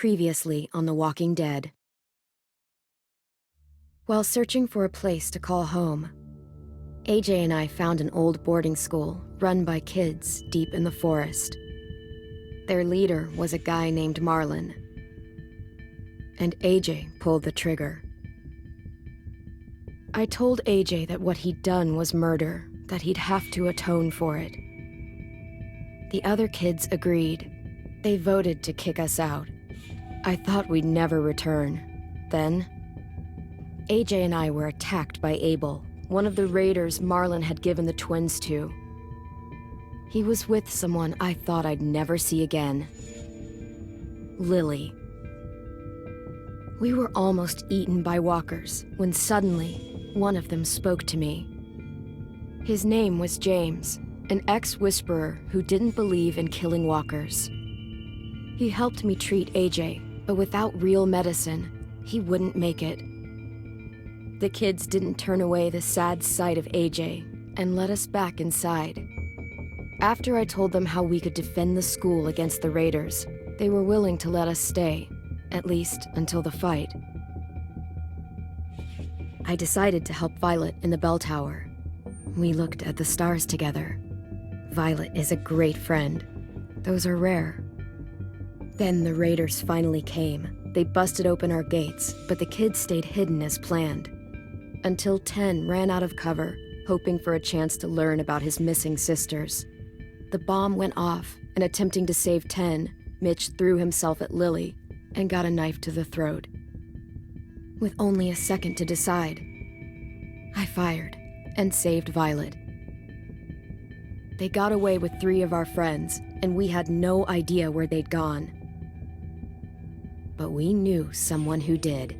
Previously on The Walking Dead. While searching for a place to call home, AJ and I found an old boarding school run by kids deep in the forest. Their leader was a guy named Marlon, and AJ pulled the trigger. I told AJ that what he'd done was murder, that he'd have to atone for it. The other kids agreed. They voted to kick us out. I thought we'd never return. Then, AJ and I were attacked by Abel, one of the raiders Marlon had given the twins to. He was with someone I thought I'd never see again. Lily. We were almost eaten by walkers when suddenly one of them spoke to me. His name was James, an ex-whisperer who didn't believe in killing walkers. He helped me treat AJ, but without real medicine, he wouldn't make it. The kids didn't turn away the sad sight of AJ and let us back inside. After I told them how we could defend the school against the raiders, they were willing to let us stay, at least until the fight. I decided to help Violet in the bell tower. We looked at the stars together. Violet is a great friend. Those are rare. Then the raiders finally came. They busted open our gates, but the kids stayed hidden as planned. Until Ten ran out of cover, hoping for a chance to learn about his missing sisters. The bomb went off, and attempting to save Ten, Mitch threw himself at Lily and got a knife to the throat. With only a second to decide, I fired and saved Violet. They got away with 3 of our friends, and we had no idea where they'd gone. But we knew someone who did.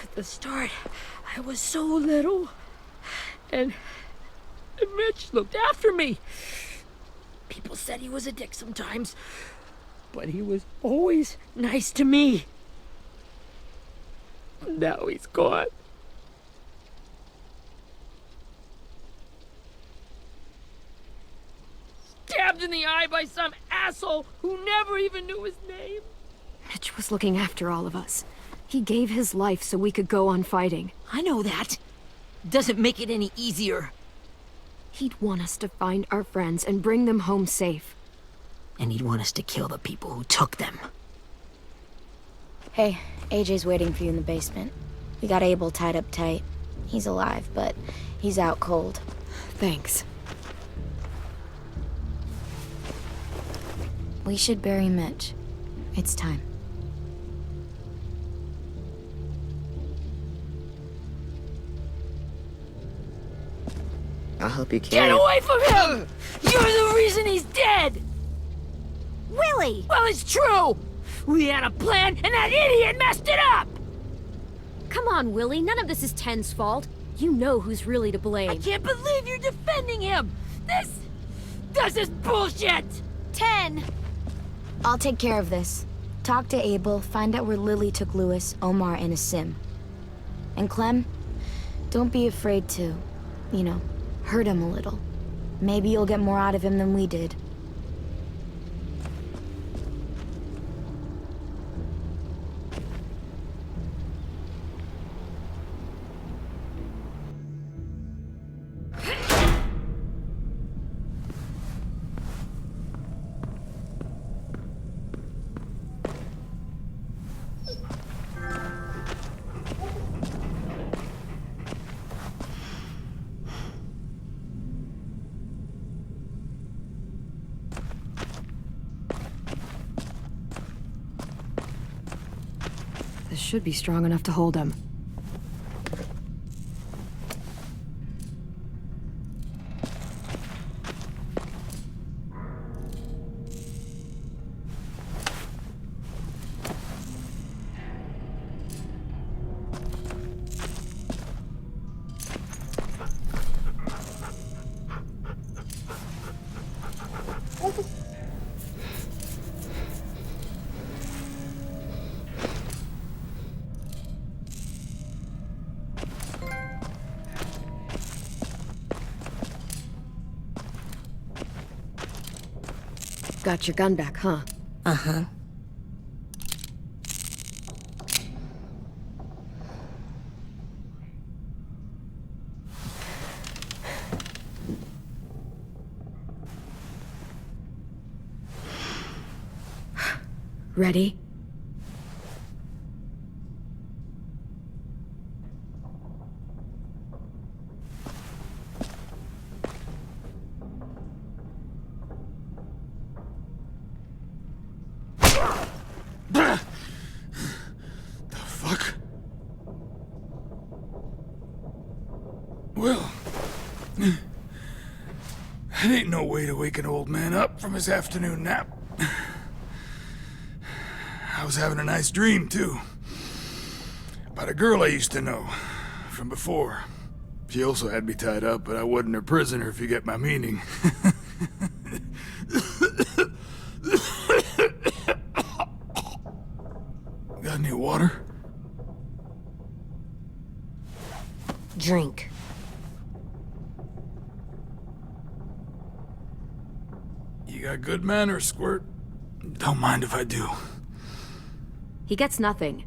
At the start, I was so little, and Mitch looked after me. People said he was a dick sometimes, but he was always nice to me. Now he's gone. Stabbed in the eye by some asshole who never even knew his name. Mitch was looking after all of us. He gave his life so we could go on fighting. I know that. Doesn't make it any easier. He'd want us to find our friends and bring them home safe. And he'd want us to kill the people who took them. Hey, AJ's waiting for you in the basement. We got Abel tied up tight. He's alive, but he's out cold. Thanks. We should bury Mitch. It's time. I'll help you carry. Get away from him! You're the reason he's dead! Willie! Well, it's true! We had a plan, and that idiot messed it up! Come on, Willie. None of this is Ten's fault. You know who's really to blame. I can't believe you're defending him! This is bullshit! 10! I'll take care of this. Talk to Abel, find out where Lily took Lewis, Omar, and Asim. And Clem, don't be afraid to, hurt him a little. Maybe you'll get more out of him than we did. This should be strong enough to hold him. Got your gun back, huh? Uh-huh. Ready? Well, that ain't no way to wake an old man up from his afternoon nap. I was having a nice dream, too. About a girl I used to know from before. She also had me tied up, but I wasn't her prisoner, if you get my meaning. Got any water? Drink. You got good manners, Squirt. Don't mind if I do. He gets nothing.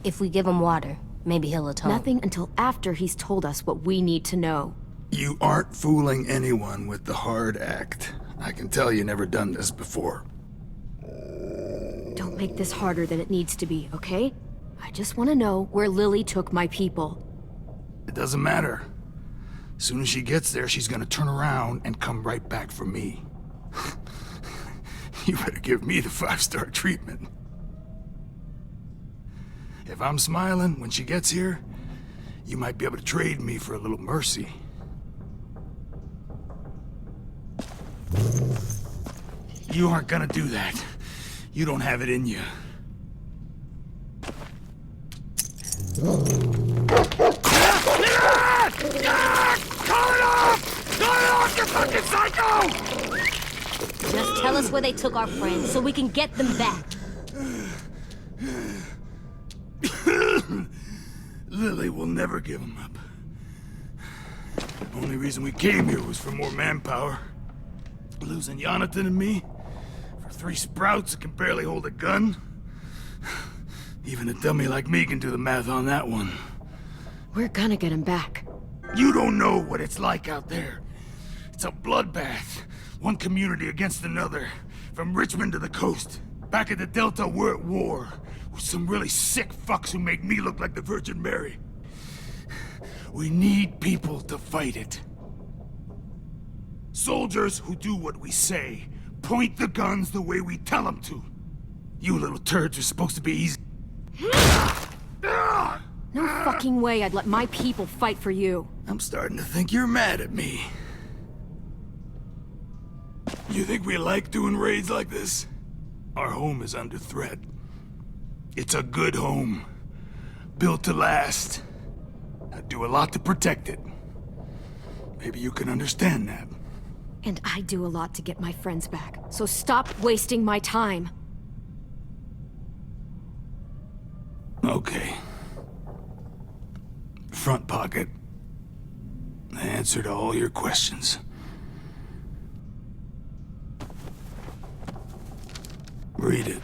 If we give him water, maybe he'll atone. Nothing until after he's told us what we need to know. You aren't fooling anyone with the hard act. I can tell you never done this before. Don't make this harder than it needs to be, okay? I just want to know where Lily took my people. It doesn't matter. As soon as she gets there, she's gonna turn around and come right back for me. You better give me the 5-star treatment. If I'm smiling when she gets here, you might be able to trade me for a little mercy. You aren't gonna do that. You don't have it in you. Call it off, you fucking psycho! Just tell us where they took our friends so we can get them back. Lily will never give him up. The only reason we came here was for more manpower. Losing Jonathan and me for 3 sprouts that can barely hold a gun. Even a dummy like me can do the math on that one. We're gonna get him back. You don't know what it's like out there. It's a bloodbath. One community against another. From Richmond to the coast. Back at the Delta, we're at war. With some really sick fucks who make me look like the Virgin Mary. We need people to fight it. Soldiers who do what we say. Point the guns the way we tell them to. You little turds are supposed to be easy. No fucking way I'd let my people fight for you. I'm starting to think you're mad at me. You think we like doing raids like this? Our home is under threat. It's a good home. Built to last. I do a lot to protect it. Maybe you can understand that. And I do a lot to get my friends back, so stop wasting my time. Okay. Front pocket. The answer to all your questions. Read it.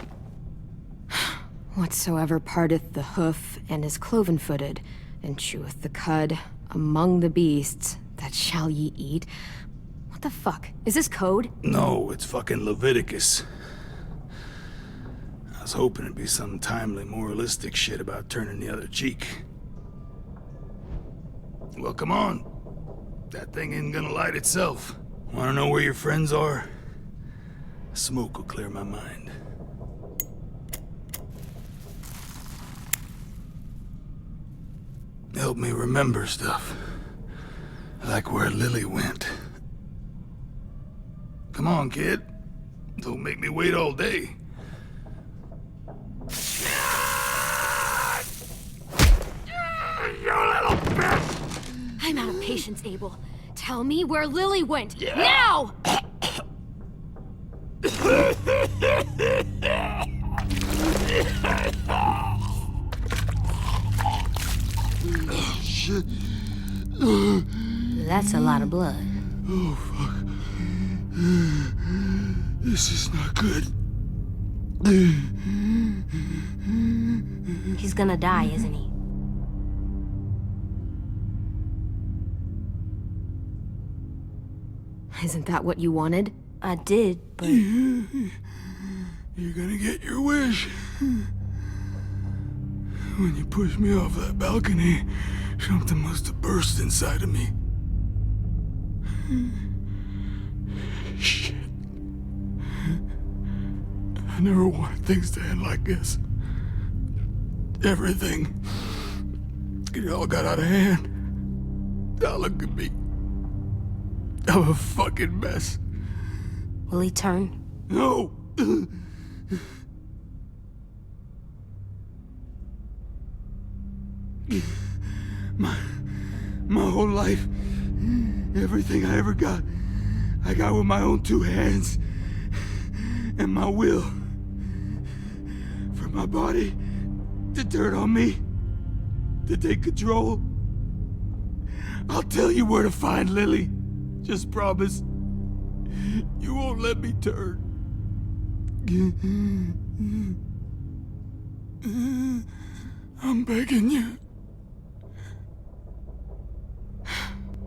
Whatsoever parteth the hoof and is cloven-footed, and cheweth the cud among the beasts, that shall ye eat. What the fuck? Is this code? No, it's fucking Leviticus. I was hoping it'd be some timely, moralistic shit about turning the other cheek. Well, come on. That thing ain't gonna light itself. Wanna know where your friends are? Smoke will clear my mind. Help me remember stuff. Like where Lily went. Come on, kid. Don't make me wait all day. You little bitch! I'm out of patience, Abel. Tell me where Lily went. Now! Shit. That's a lot of blood. Oh, fuck. This is not good. He's gonna die, isn't he? Isn't that what you wanted? I did, but You're gonna get your wish. When you pushed me off that balcony, something must have burst inside of me. Shit. I never wanted things to end like this. Everything. It all got out of hand. Now look at me. I'm a fucking mess. will he turn? No! My whole life, everything I ever got, I got with my own two hands and my will. For my body to turn on me, to take control. I'll tell you where to find Lily. Just promise. You won't let me turn. I'm begging you.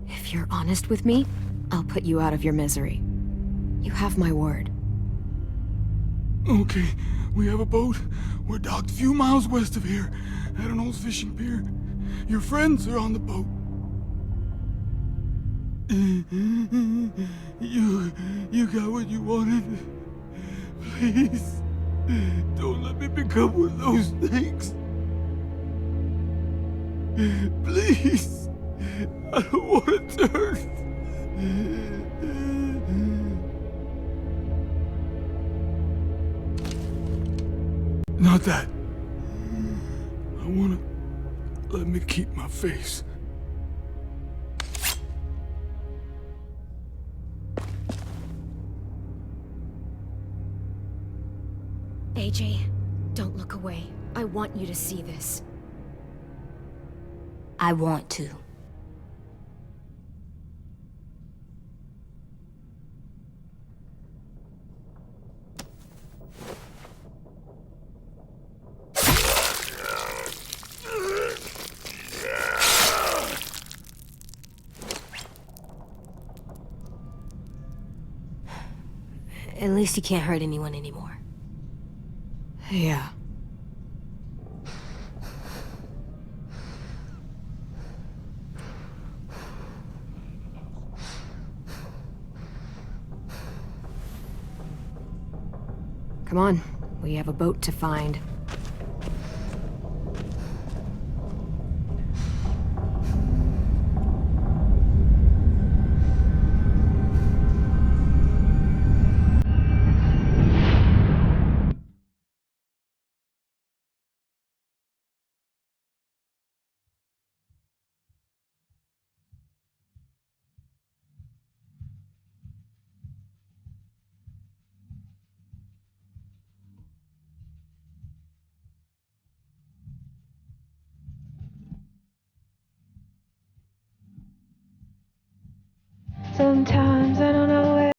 If you're honest with me, I'll put you out of your misery. You have my word. Okay, we have a boat. We're docked a few miles west of here, at an old fishing pier. Your friends are on the boat. You got what you wanted. Please, don't let me become one of those things. Please, I don't want to turn. Not that. I wanna let me keep my face. AJ, don't look away. I want you to see this. I want to. At least he can't hurt anyone anymore. Yeah. Come on, we have a boat to find. sometimes I don't know where.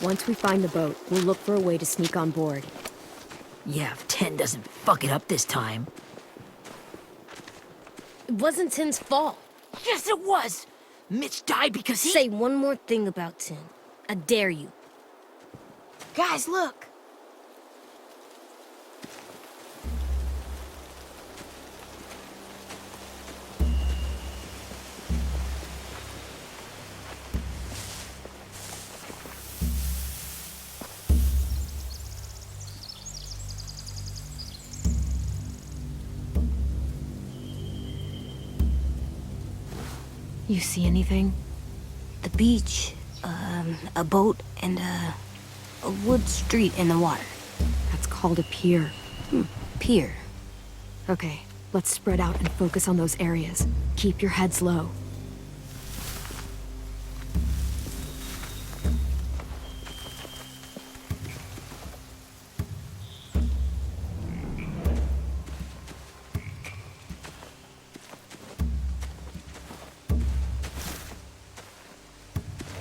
Once we find the boat, we'll look for a way to sneak on board. Yeah, if Ten doesn't fuck it up this time. It wasn't Tin's fault. Yes, it was! Mitch died because he— Say one more thing about Tin. I dare you. Guys, look! You see anything? The beach, a boat, and a wood street in the water. That's called a pier. Pier. Okay, let's spread out and focus on those areas. Keep your heads low.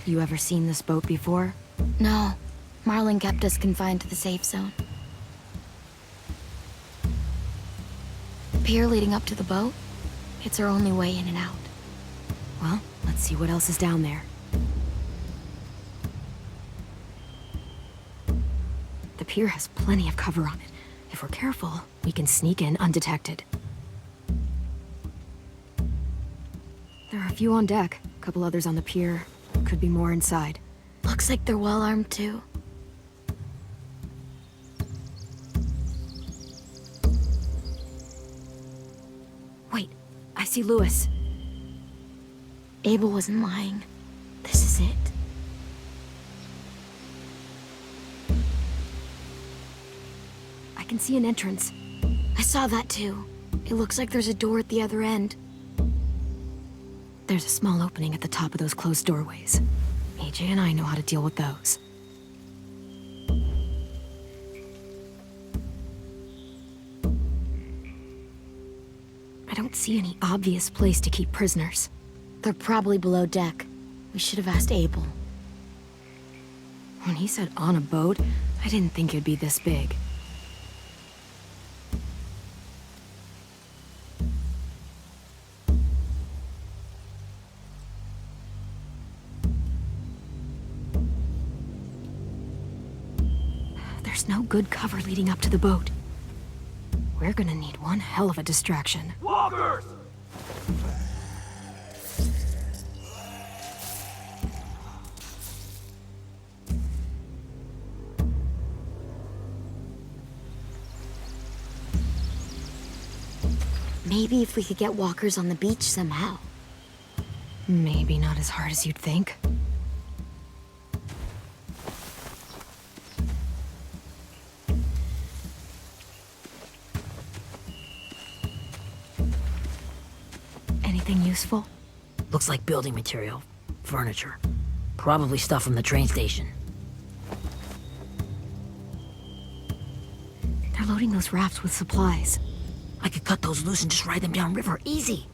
You ever seen this boat before? No, Marlin kept us confined to the safe zone. The pier leading up to the boat? It's our only way in and out. Well, let's see what else is down there. The pier has plenty of cover on it. If we're careful, we can sneak in undetected. There are a few on deck, a couple others on the pier. Could be more inside. Looks like they're well armed too. Wait, I see Lewis. Abel wasn't lying. This is it. I can see an entrance. I saw that too. It looks like there's a door at the other end. There's a small opening at the top of those closed doorways. AJ and I know how to deal with those. I don't see any obvious place to keep prisoners. They're probably below deck. We should have asked Abel. When he said on a boat, I didn't think it'd be this big. There's no good cover leading up to the boat. We're gonna need one hell of a distraction. Walkers! Maybe if we could get walkers on the beach somehow. Maybe not as hard as you'd think. Anything useful? Looks like building material. Furniture. Probably stuff from the train station. They're loading those rafts with supplies. I could cut those loose and just ride them downriver. Easy.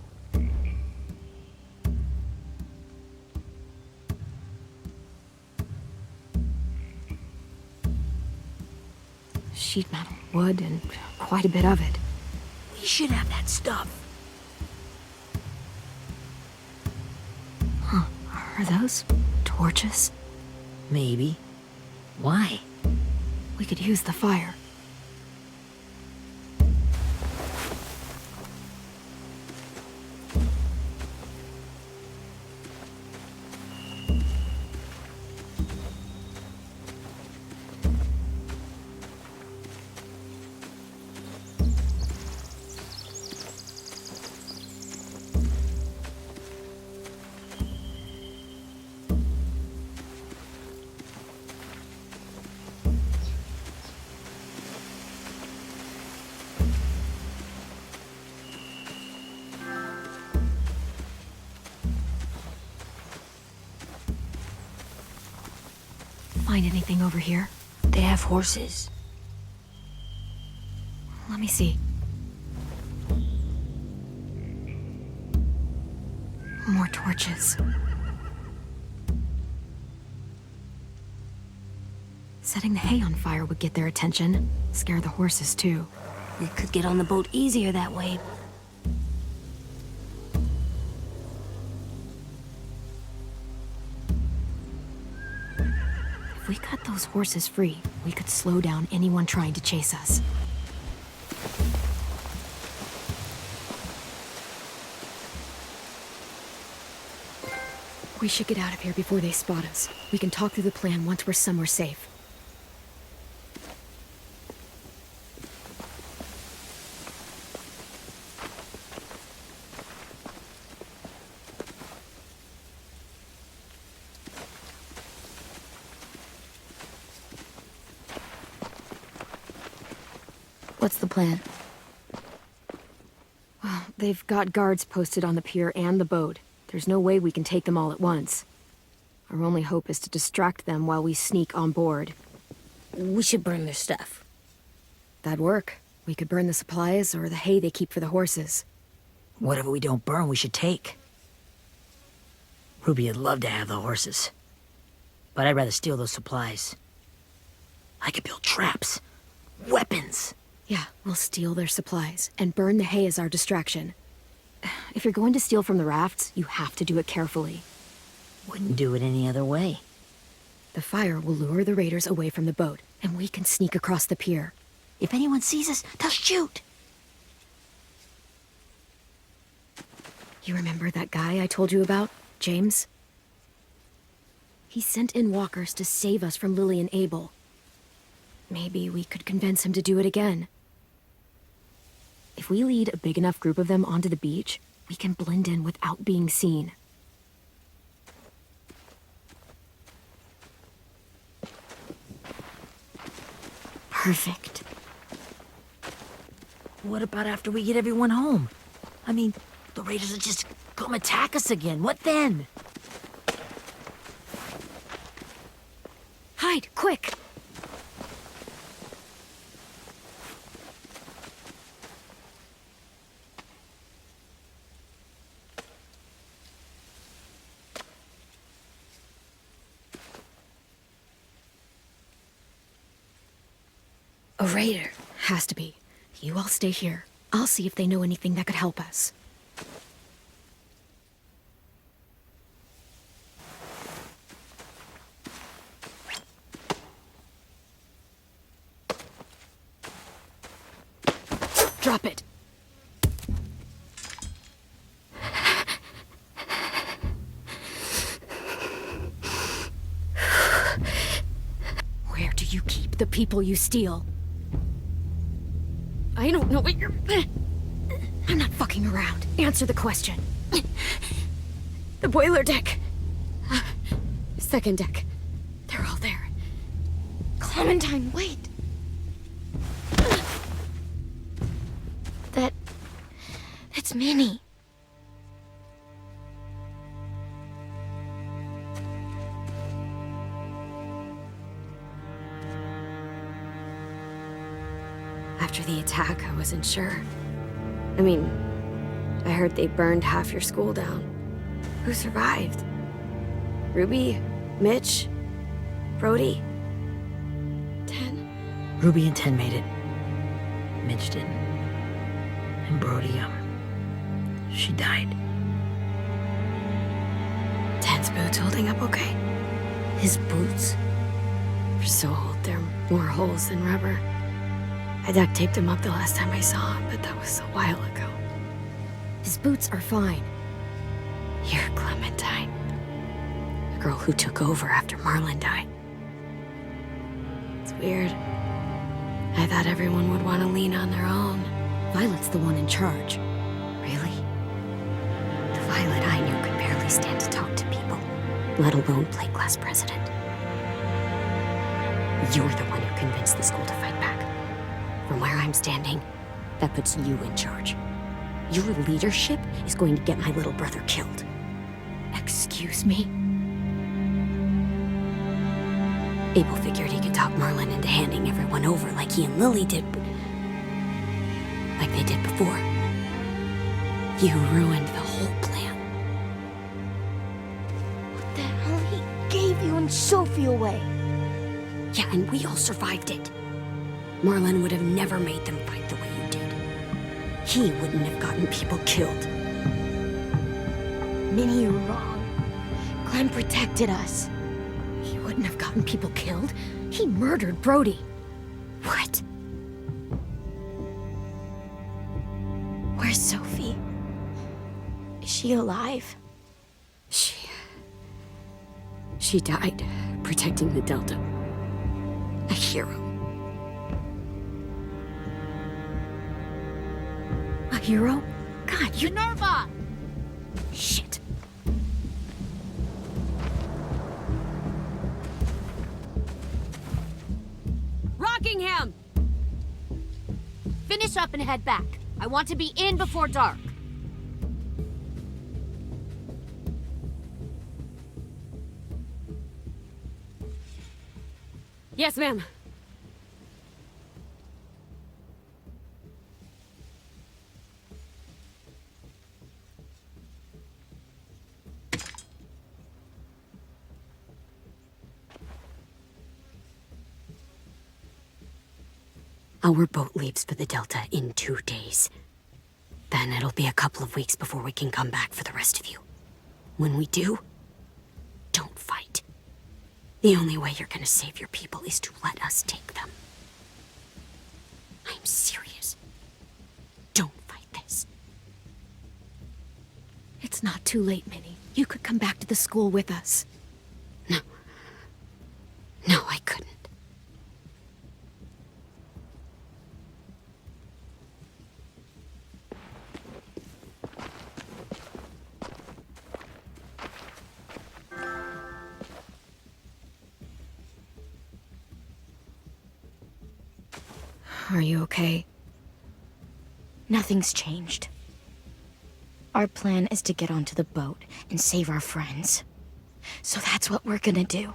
sheet metal, wood, and quite a bit of it. We should have that stuff. Are those torches? Maybe. Why? We could use the fire. Find anything over here? They have horses. Let me see. More torches. Setting the hay on fire would get their attention. Scare the horses, too. We could get on the boat easier that way. If we cut those horses free, we could slow down anyone trying to chase us. We should get out of here before they spot us. We can talk through the plan once we're somewhere safe. What's the plan? Well, they've got guards posted on the pier and the boat. There's no way we can take them all at once. Our only hope is to distract them while we sneak on board. We should burn their stuff. That'd work. We could burn the supplies or the hay they keep for the horses. Whatever we don't burn, we should take. Ruby'd love to have the horses. But I'd rather steal those supplies. I could build traps. Weapons. Yeah, we'll steal their supplies and burn the hay as our distraction. If you're going to steal from the rafts, you have to do it carefully. Wouldn't do it any other way. The fire will lure the raiders away from the boat, and we can sneak across the pier. If anyone sees us, they'll shoot. You remember that guy I told you about, James? He sent in walkers to save us from Lily and Abel. Maybe we could convince him to do it again. If we lead a big enough group of them onto the beach, we can blend in without being seen. Perfect. What about after we get everyone home? I mean, the raiders will just come attack us again. What then? Hide, quick! A raider. Has to be. You all stay here. I'll see if they know anything that could help us. Drop it. Where do you keep the people you steal? I don't know what you're... I'm not fucking around. Answer the question. The boiler deck. Second deck. They're all there. Clementine, wait. That's Minnie. After the attack, I wasn't sure. I mean, I heard they burned half your school down. Who survived? Ruby? Mitch? Brody? 10? Ruby and Ten made it. Midge didn't. And Brody, she died. Ten's boots holding up okay? His boots. They're so old, there are more holes than rubber. I duct taped him up the last time I saw him, but that was a while ago. His boots are fine. You're Clementine. The girl who took over after Marlon died. It's weird. I thought everyone would want to lean on their own. Violet's the one in charge. Really? The Violet I knew could barely stand to talk to people, let alone play class president. You're the one who convinced the school to fight back. From where I'm standing, that puts you in charge. Your leadership is going to get my little brother killed. Excuse me? Abel figured he could talk Marlon into handing everyone over like he and Lily did, but like they did before. You ruined the whole plan. What the hell? He gave you and Sophie away. Yeah, and we all survived it. Marlon would have never made them fight the way you did. He wouldn't have gotten people killed. Minnie, you're wrong. Clem protected us. He wouldn't have gotten people killed. He murdered Brody. What? Where's Sophie? Is she alive? She died protecting the Delta. A hero. A hero? God, you... Minerva! Shit. Rockingham! Finish up and head back. I want to be in before dark. Yes, ma'am. Our boat leaves for the Delta in 2 days. Then it'll be a couple of weeks before we can come back for the rest of you. When we do, don't fight. The only way you're gonna save your people is to let us take them. I'm serious. Don't fight this. It's not too late, Minnie. You could come back to the school with us. No. No, I couldn't. Are you okay? Nothing's changed. Our plan is to get onto the boat and save our friends. So that's what we're gonna do.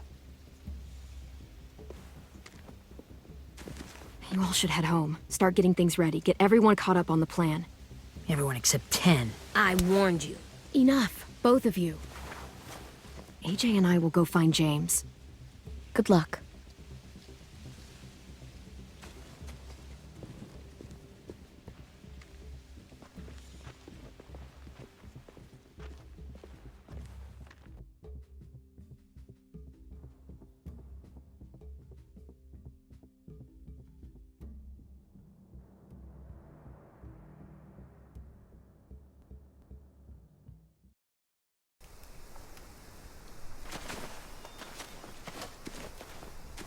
You all should head home. Start getting things ready. Get everyone caught up on the plan. Everyone except 10. I warned you. Enough, both of you. AJ and I will go find James. Good luck.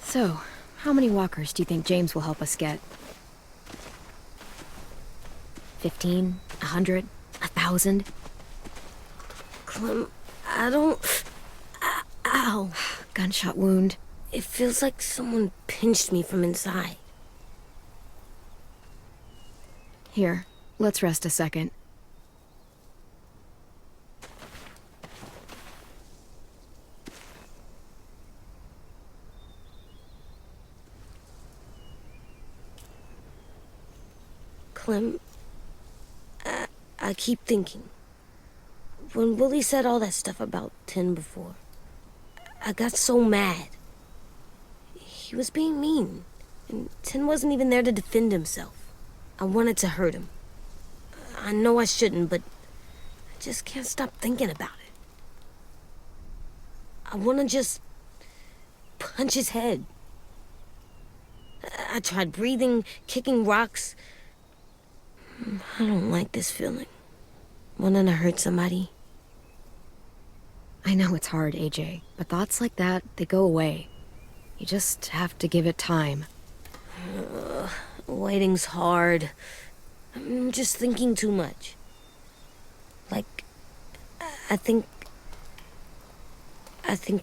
So, how many walkers do you think James will help us get? 15? 100? 1,000? Clem, I don't... Ow. Gunshot wound. It feels like someone pinched me from inside. Here, let's rest a second. Clem, I keep thinking. When Willie said all that stuff about 10 before, I got so mad. He was being mean. And Tin wasn't even there to defend himself. I wanted to hurt him. I know I shouldn't, but I just can't stop thinking about it. I want to just punch his head. I tried breathing, kicking rocks. I don't like this feeling. Wanting to hurt somebody. I know it's hard, AJ, but thoughts like that, they go away. You just have to give it time. Waiting's hard. I'm just thinking too much. Like, I think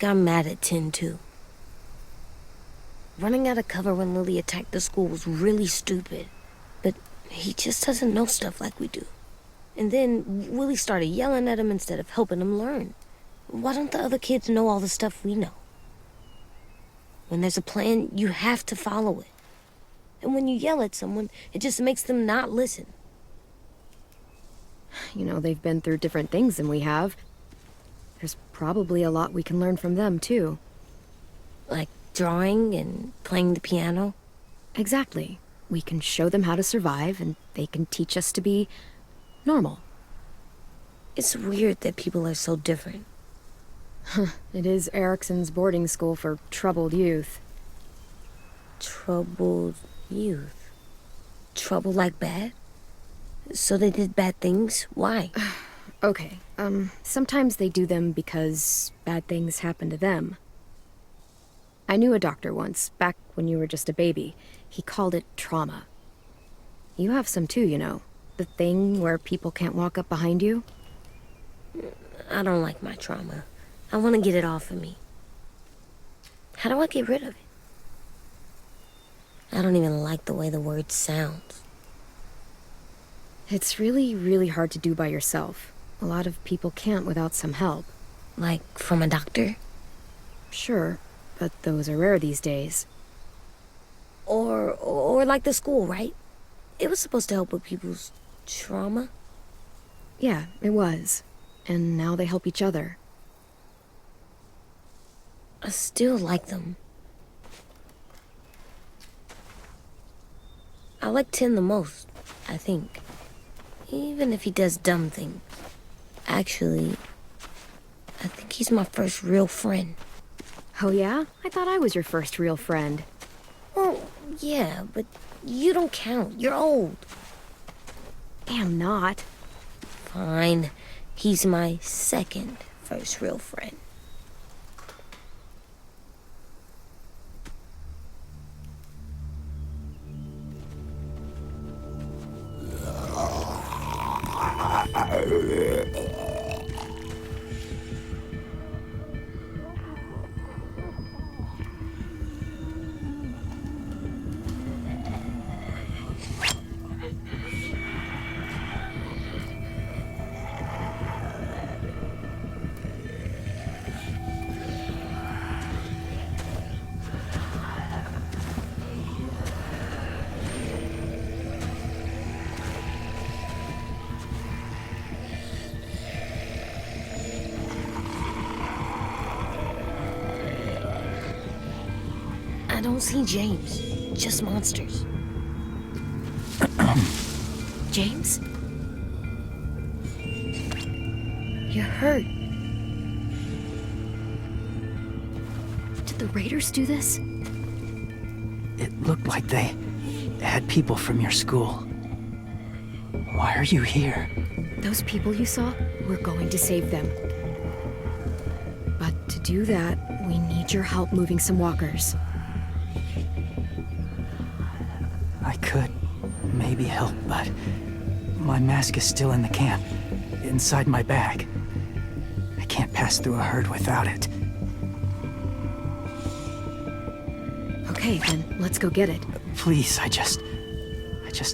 I'm mad at Tin, too. Running out of cover when Lily attacked the school was really stupid. But he just doesn't know stuff like we do. And then Willie started yelling at him instead of helping him learn. Why don't the other kids know all the stuff we know? When there's a plan, you have to follow it. And when you yell at someone, it just makes them not listen. You know, they've been through different things than we have. There's probably a lot we can learn from them, too. Like drawing and playing the piano. Exactly. We can show them how to survive, and they can teach us to be normal. It's weird that people are so different. It is Erickson's boarding school for troubled youth. Troubled youth? Trouble like bad? So they did bad things? Why? Okay, sometimes they do them because bad things happen to them. I knew a doctor once, back when you were just a baby. He called it trauma. You have some too, you know. The thing where people can't walk up behind you. I don't like my trauma. I want to get it off of me. How do I get rid of it? I don't even like the way the word sounds. It's really, really hard to do by yourself. A lot of people can't without some help. Like from a doctor? Sure, but those are rare these days. Or like the school, right? It was supposed to help with people's trauma. Yeah, it was. And now they help each other. I still like them. I like Tin the most, I think. Even if he does dumb things. Actually, I think he's my first real friend. Oh yeah? I thought I was your first real friend. Well, yeah, but you don't count. You're old. Am not. Fine. He's my second first real friend. I don't see James. Just monsters. James? You're hurt. Did the Raiders do this? It looked like they had people from your school. Why are you here? Those people you saw, we're going to save them. But to do that, we need your help moving some walkers. I could maybe help, but my mask is still in the camp, inside my bag. I can't pass through a herd without it. Okay, then, let's go get it. Please, I just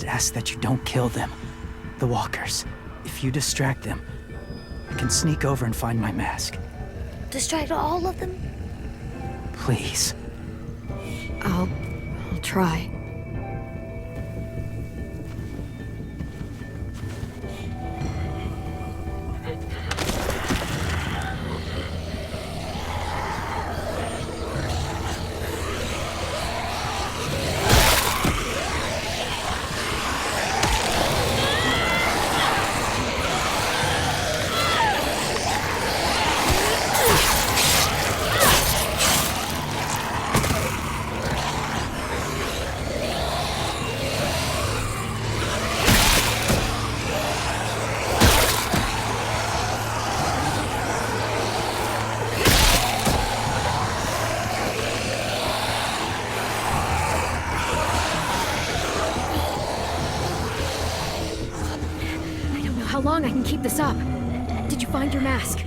ask that you don't kill them. The walkers. If you distract them, I can sneak over and find my mask. Distract all of them? Please. I'll try. how long I can keep this up. Did you find your mask?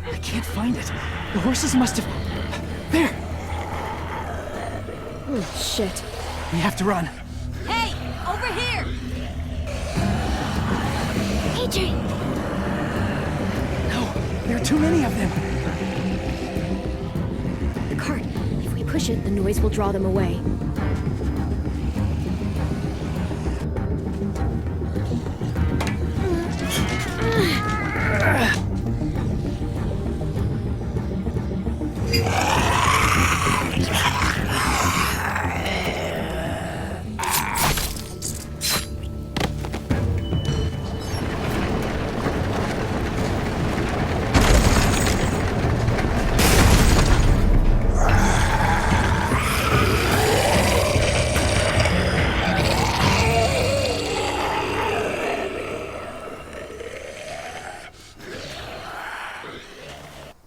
I can't find it. The horses must have... There! Oh, shit. We have to run. Hey, over here! AJ! No, there are too many of them. The cart. If we push it, the noise will draw them away.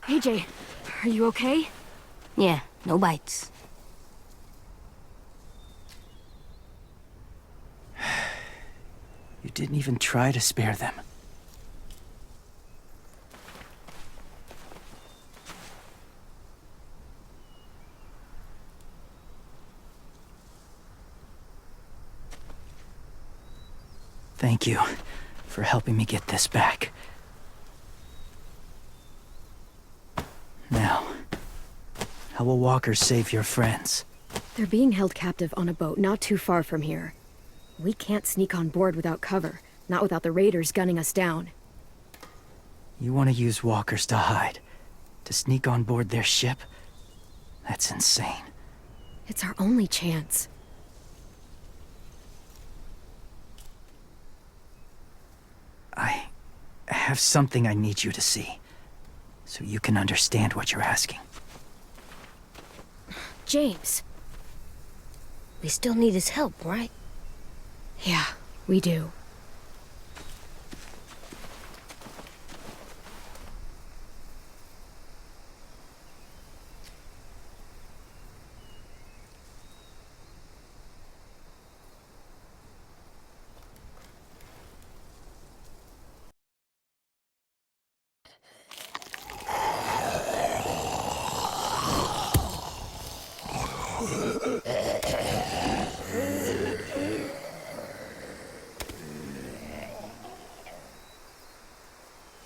AJ, are you okay? Yeah, no bites. You didn't even try to spare them. Thank you for helping me get this back. Now, how will walkers save your friends? They're being held captive on a boat not too far from here. We can't sneak on board without cover, not without the raiders gunning us down. You want to use walkers to hide? To sneak on board their ship? That's insane. It's our only chance. I have something I need you to see, so you can understand what you're asking. James. We still need his help, right? Yeah, we do.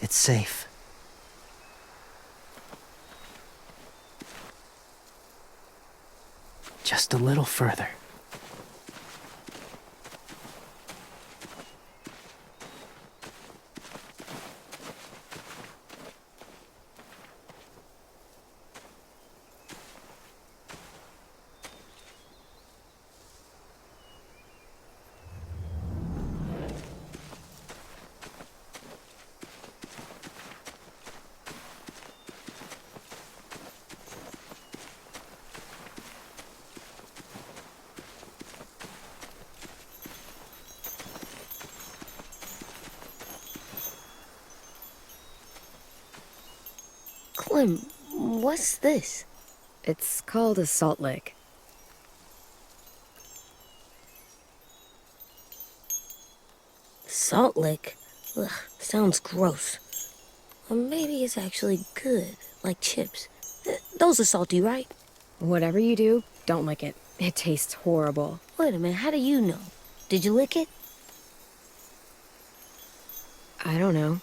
It's safe. Just a little further. Clem, what's this? It's called a salt lick. Salt lick? Ugh, sounds gross. Or maybe it's actually good, like chips. Those are salty, right? Whatever you do, don't lick it. It tastes horrible. Wait a minute, how do you know? Did you lick it? I don't know.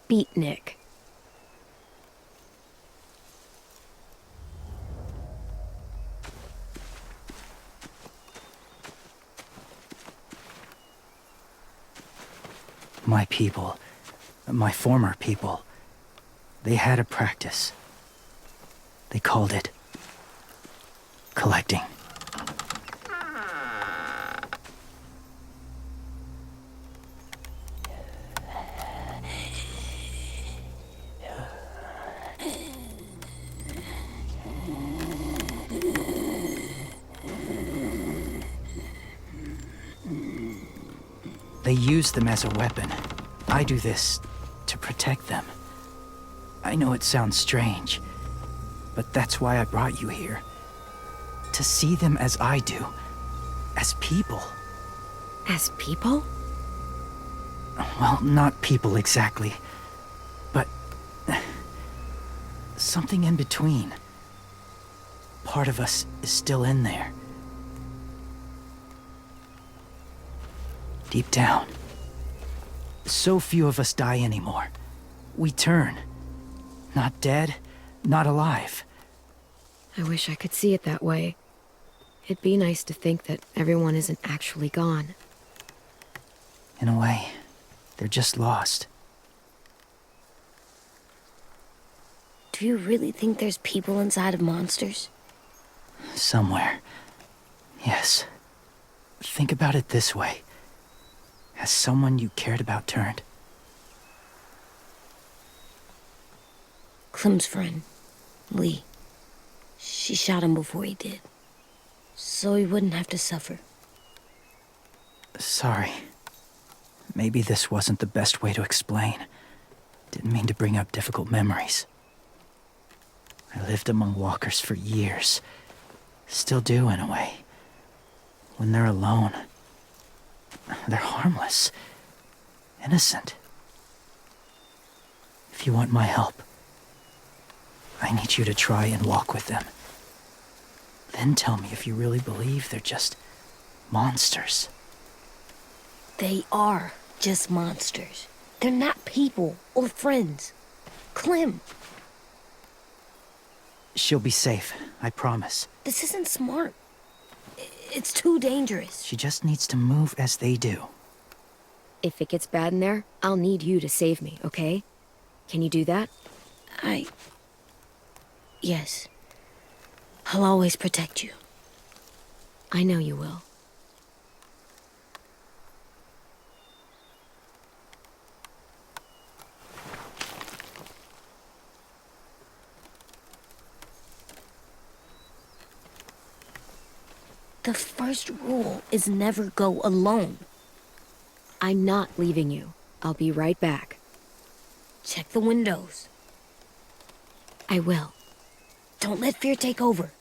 Beatnik. My people, my former people, they had a practice. They called it collecting. They use them as a weapon. I do this to protect them. I know it sounds strange, but that's why I brought you here. To see them as I do. As people. As people? Well, not people exactly, but something in between. Part of us is still in there. Deep down. So few of us die anymore. We turn. Not dead, not alive. I wish I could see it that way. It'd be nice to think that everyone isn't actually gone. In a way, they're just lost. Do you really think there's people inside of monsters? Somewhere. Yes. Think about it this way. Has someone you cared about turned? Clem's friend, Lee. She shot him before he did. So he wouldn't have to suffer. Sorry. Maybe this wasn't the best way to explain. Didn't mean to bring up difficult memories. I lived among walkers for years. Still do, in a way. When they're alone, they're harmless. Innocent. If you want my help, I need you to try and walk with them. Then tell me if you really believe they're just monsters. They are just monsters. They're not people or friends. Clem, She'll be safe, I promise. this isn't smart. It's too dangerous. She just needs to move as they do. If it gets bad in there, I'll need you to save me, okay? Can you do that? Yes. I'll always protect you. I know you will. The first rule is never go alone. I'm not leaving you. I'll be right back. Check the windows. I will. Don't let fear take over.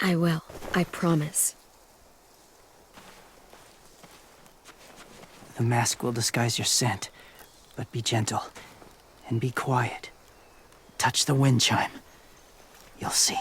I will. I promise. The mask will disguise your scent, but be gentle and be quiet. Touch the wind chime. You'll see.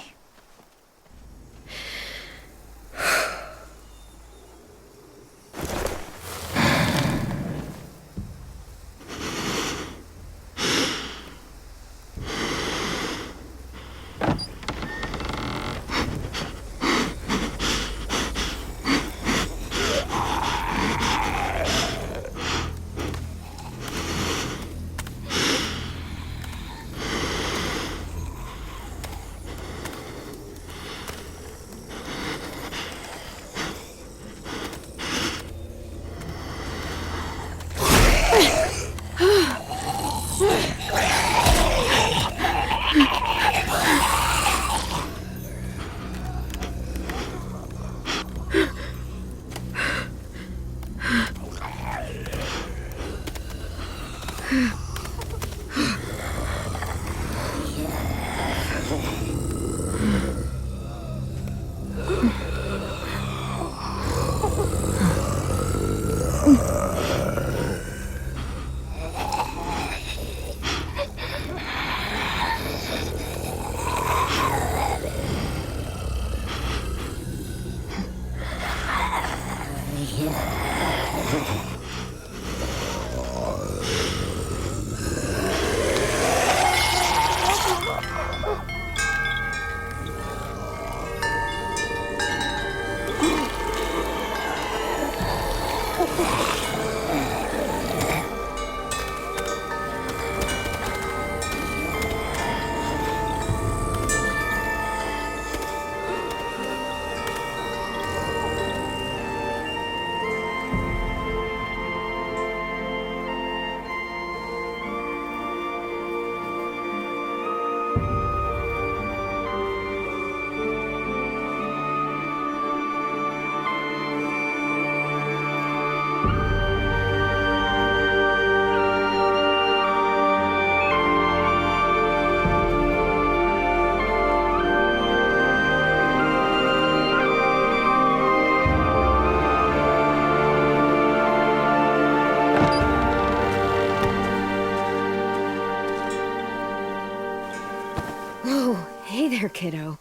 Oh, hey there, kiddo.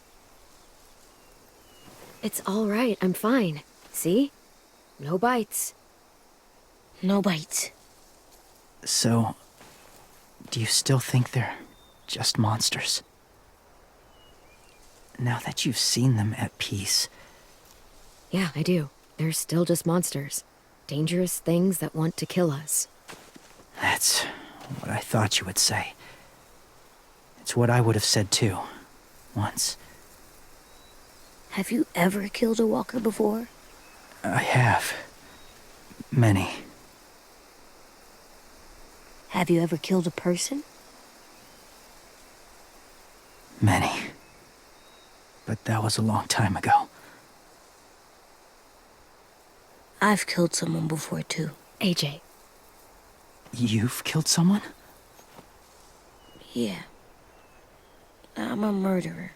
It's all right, I'm fine. See? No bites. No bites. So, do you still think they're just monsters? Now that you've seen them at peace, Yeah, I do. They're still just monsters. Dangerous things that want to kill us. that's what I thought you would say. It's what I would have said too, once. Have you ever killed a walker before? I have. Many. Have you ever killed a person? Many. But that was a long time ago. I've killed someone before, too. AJ, You've killed someone? Yeah. I'm a murderer.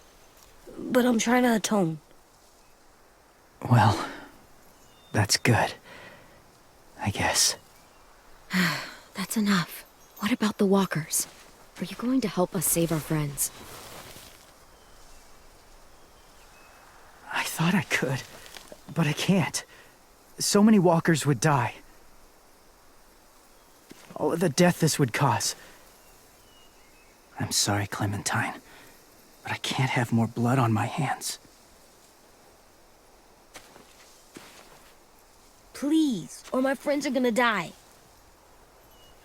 But I'm trying to atone. Well, that's good. I guess. that's enough. What about the walkers? Are you going to help us save our friends? I thought I could, but I can't. So many walkers would die. All of the death this would cause. I'm sorry, Clementine, but I can't have more blood on my hands. Please, or my friends are gonna die.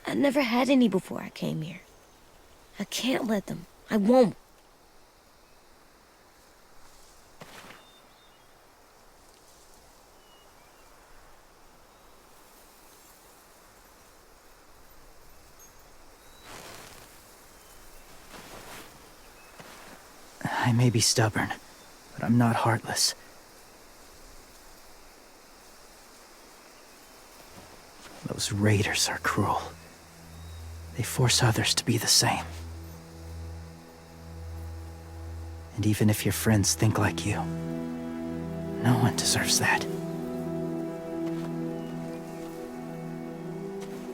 I never had any before I came here. I can't let them. I won't. I may be stubborn, but I'm not heartless. Those raiders are cruel. They force others to be the same. And even if your friends think like you, no one deserves that.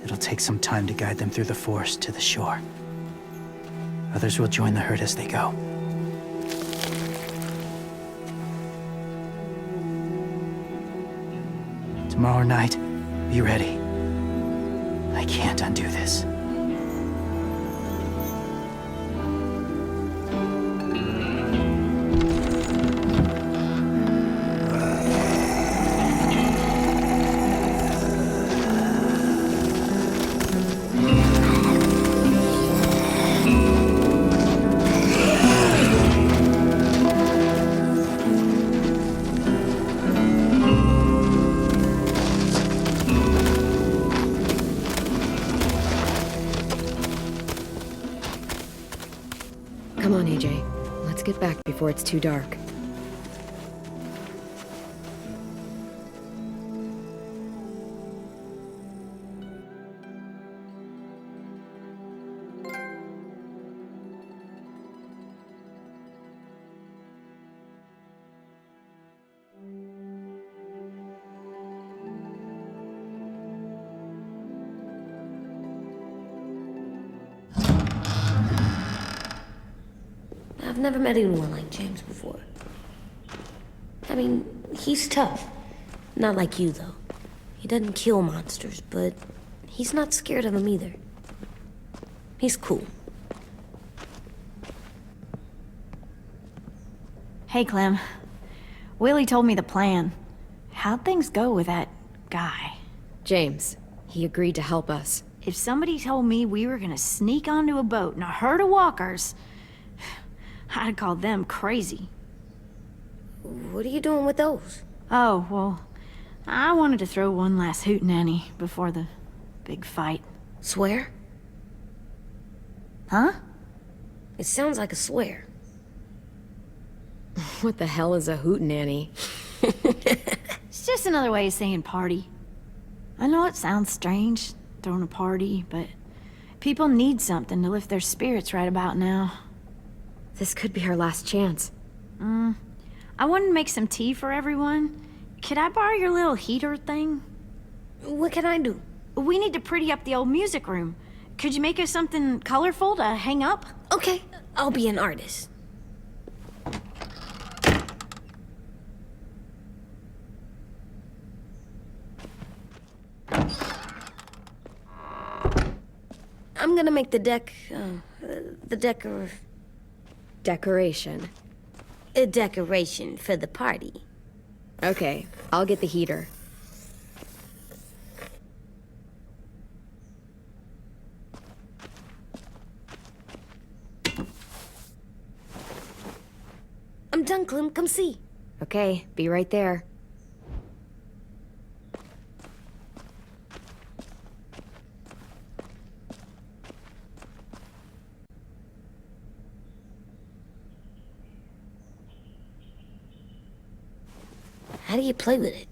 It'll take some time to guide them through the forest to the shore. Others will join the herd as they go. Tomorrow night, be ready. I can't undo this. Come on, AJ. Let's get back before it's too dark. I've never met anyone like James before. I mean, he's tough. Not like you, though. He doesn't kill monsters, but he's not scared of them either. He's cool. Hey, Clem. Willie told me the plan. How'd things go with that guy? James, he agreed to help us. If somebody told me we were gonna sneak onto a boat in a herd of walkers, I'd call them crazy. What are you doing with those? Oh, well, I wanted to throw one last hootenanny before the big fight. Swear? Huh? It sounds like a swear. What the hell is a hootenanny? It's just another way of saying party. I know it sounds strange, throwing a party, but people need something to lift their spirits right about now. This could be our last chance. I wanted to make some tea for everyone. Could I borrow your little heater thing? What can I do? We need to pretty up the old music room. Could you make us something colorful to hang up? Okay, I'll be an artist. gonna make the Decoration. a decoration for the party. Okay, I'll get the heater. I'm done, Clem. Come see. Okay, be right there. How do you play with it?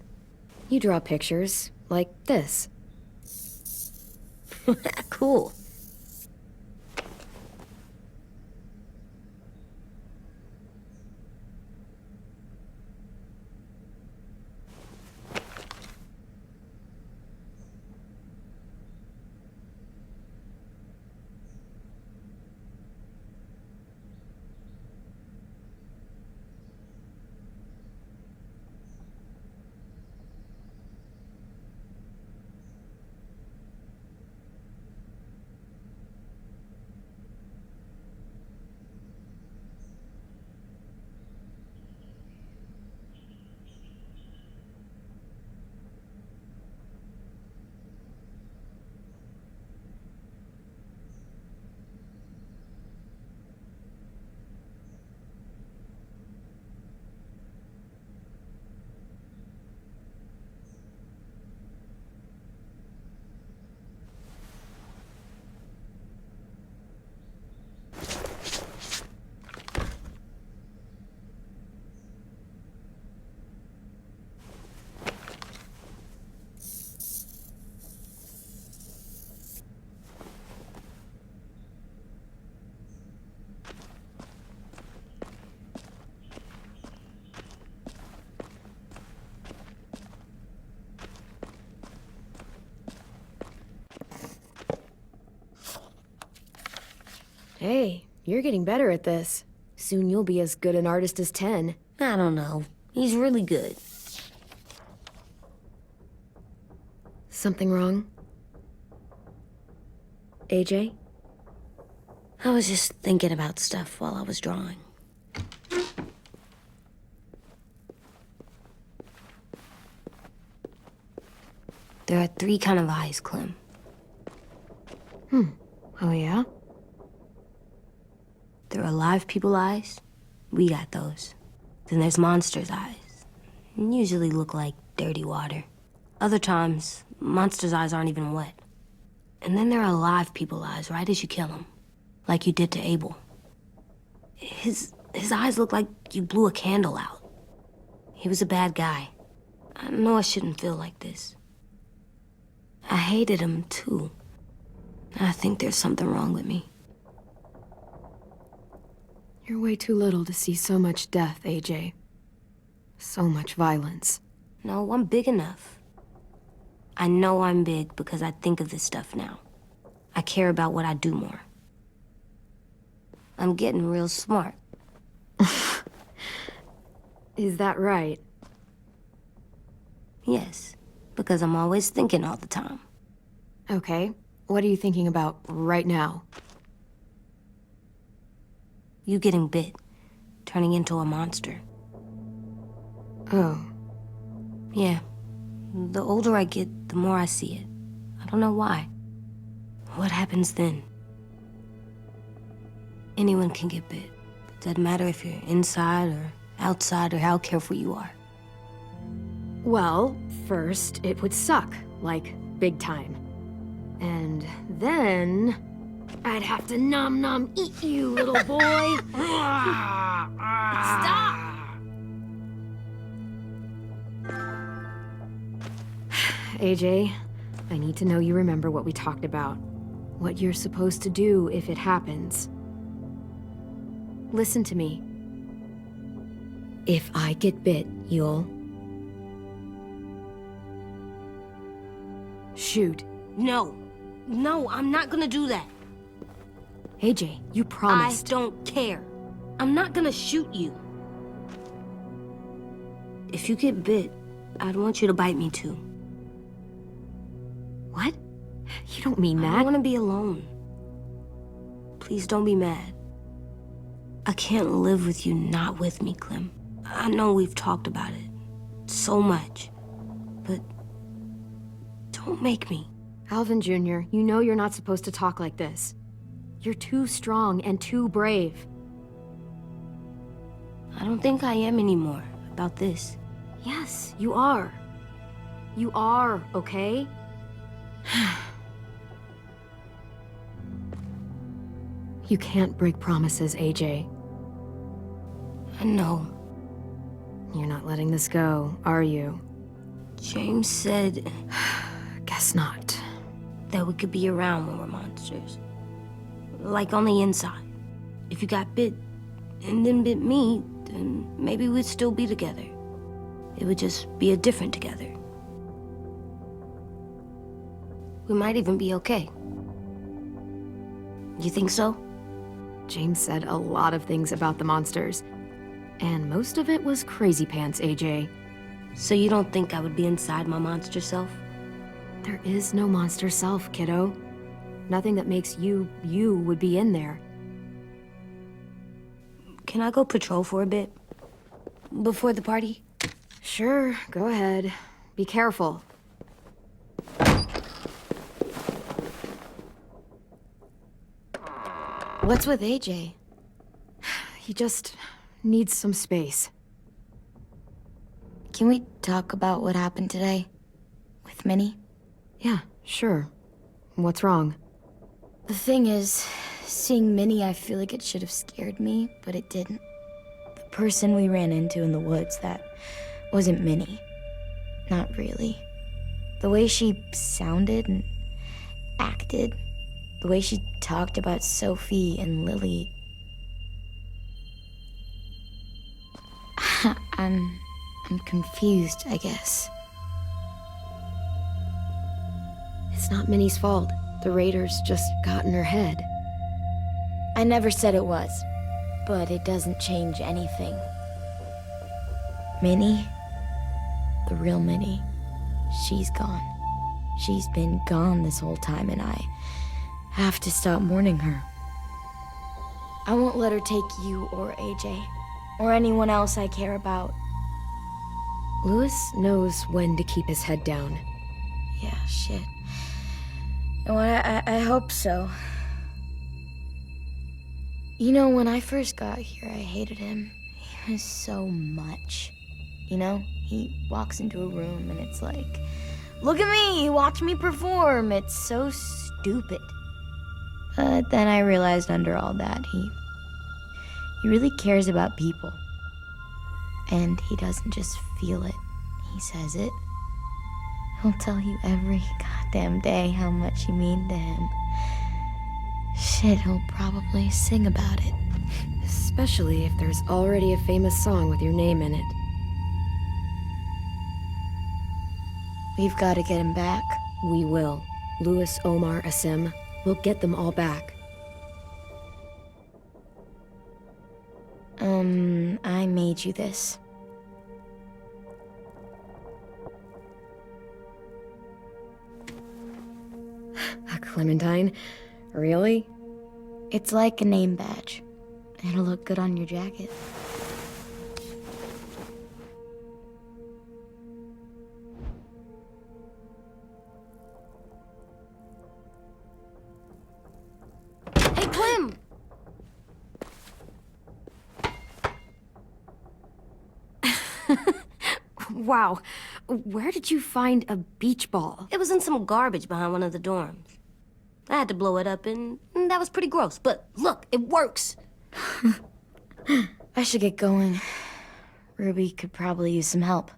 You draw pictures, like this. Cool. Hey, you're getting better at this. Soon you'll be as good an artist as 10. I don't know. He's really good. Something wrong? AJ? I was just thinking about stuff while I was drawing. There are 3 kind of eyes, Clem. Oh yeah? There are live people eyes. We got those. Then there's monsters' eyes. Usually look like dirty water. Other times, monsters' eyes aren't even wet. And then there are live people eyes right as you kill them. Like you did to Abel. His eyes look like you blew a candle out. He was a bad guy. I know I shouldn't feel like this. I hated him, too. I think there's something wrong with me. You're way too little to see so much death, AJ. So much violence. No, I'm big enough. I know I'm big because I think of this stuff now. I care about what I do more. I'm getting real smart. Is that right? Yes, because I'm always thinking all the time. Okay, what are you thinking about right now? You getting bit, turning into a monster. Oh. Yeah, the older I get, the more I see it. I don't know why. What happens then? Anyone can get bit. Doesn't matter if you're inside or outside or how careful you are. Well, first, it would suck. Like, big time. And then... I'd have to nom eat you, little boy. Stop! AJ, I need to know you remember what we talked about. What you're supposed to do if it happens. Listen to me. If I get bit, you'll... shoot. No, I'm not gonna do that. AJ, you promised. I don't care. I'm not gonna shoot you. If you get bit, I'd want you to bite me too. What? You don't mean I that. don't want to be alone. Please don't be mad. I can't live with you not with me, Clem. I know we've talked about it so much, but don't make me. Alvin Jr., you know you're not supposed to talk like this. You're too strong and too brave. I don't think I am anymore about this. Yes, you are. You are, okay? You can't break promises, AJ. I know. You're not letting this go, are you? James said Guess not. that we could be around when we're monsters. Like on the inside. If you got bit and then bit me, then maybe we'd still be together. It would just be a different together. We might even be okay. You think so? James said a lot of things about the monsters. And most of it was crazy pants, AJ. So you don't think I would be inside my monster self? There is no monster self, kiddo. Nothing that makes you, you would be in there. Can I go patrol for a bit? Before the party? Sure, go ahead. Be careful. What's with AJ? He just needs some space. Can we talk about what happened today? With Minnie? Yeah, sure. What's wrong? The thing is, seeing Minnie, I feel like it should have scared me, but it didn't. The person we ran into in the woods, that wasn't Minnie. Not really. The way she sounded and acted, the way she talked about Sophie and Lily. I'm confused, I guess. It's not Minnie's fault. The raiders just got in her head. I never said it was, but it doesn't change anything. Minnie, the real Minnie, she's gone. She's been gone this whole time, and I have to stop mourning her. I won't let her take you or AJ, or anyone else I care about. Louis knows when to keep his head down. Yeah, shit. Well, I hope so. You know, when I first got here, I hated him. He was so much. You know, he walks into a room and it's like, look at me, watch me perform. It's so stupid. But then I realized under all that, he really cares about people. And he doesn't just feel it, he says it. He'll tell you every goddamn day how much you mean to him. Shit, he'll probably sing about it. Especially if there's already a famous song with your name in it. We've got to get him back. We will. Louis, Omar, Asim. We'll get them all back. I made you this. A Clementine? Really? It's like a name badge. It'll look good on your jacket. Hey, Clem! Wow. Where did you find a beach ball? It was in some garbage behind one of the dorms. I had to blow it up, and that was pretty gross. But look, it works. I should get going. Ruby could probably use some help.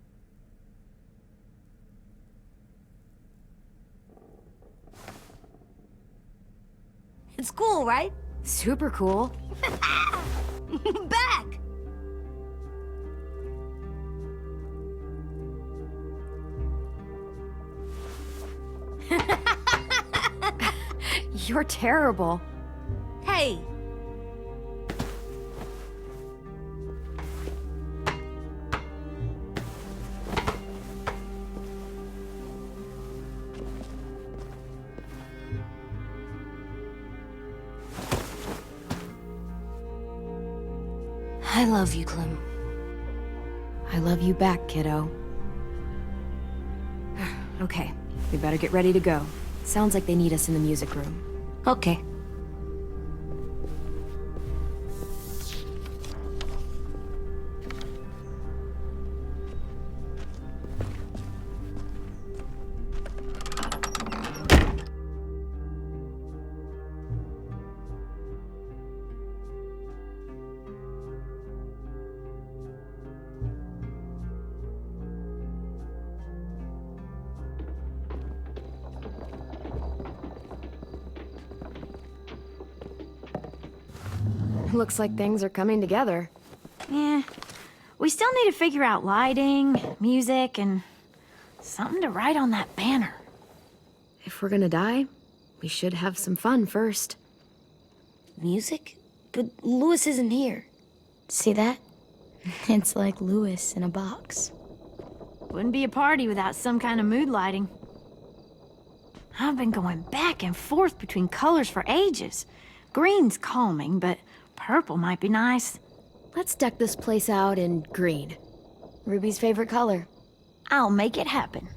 It's cool, right? Super cool. Back! You're terrible. Hey! I love you, Clem. I love you back, kiddo. Okay, we better get ready to go. Sounds like they need us in the music room. Okay. Looks like things are coming together. Yeah. We still need to figure out lighting, music, and something to write on that banner. If we're gonna die, we should have some fun first. Music? But Louis isn't here. See that? It's like Louis in a box. Wouldn't be a party without some kind of mood lighting. I've been going back and forth between colors for ages. Green's calming, but purple might be nice. Let's deck this place out in green. Ruby's favorite color. I'll make it happen.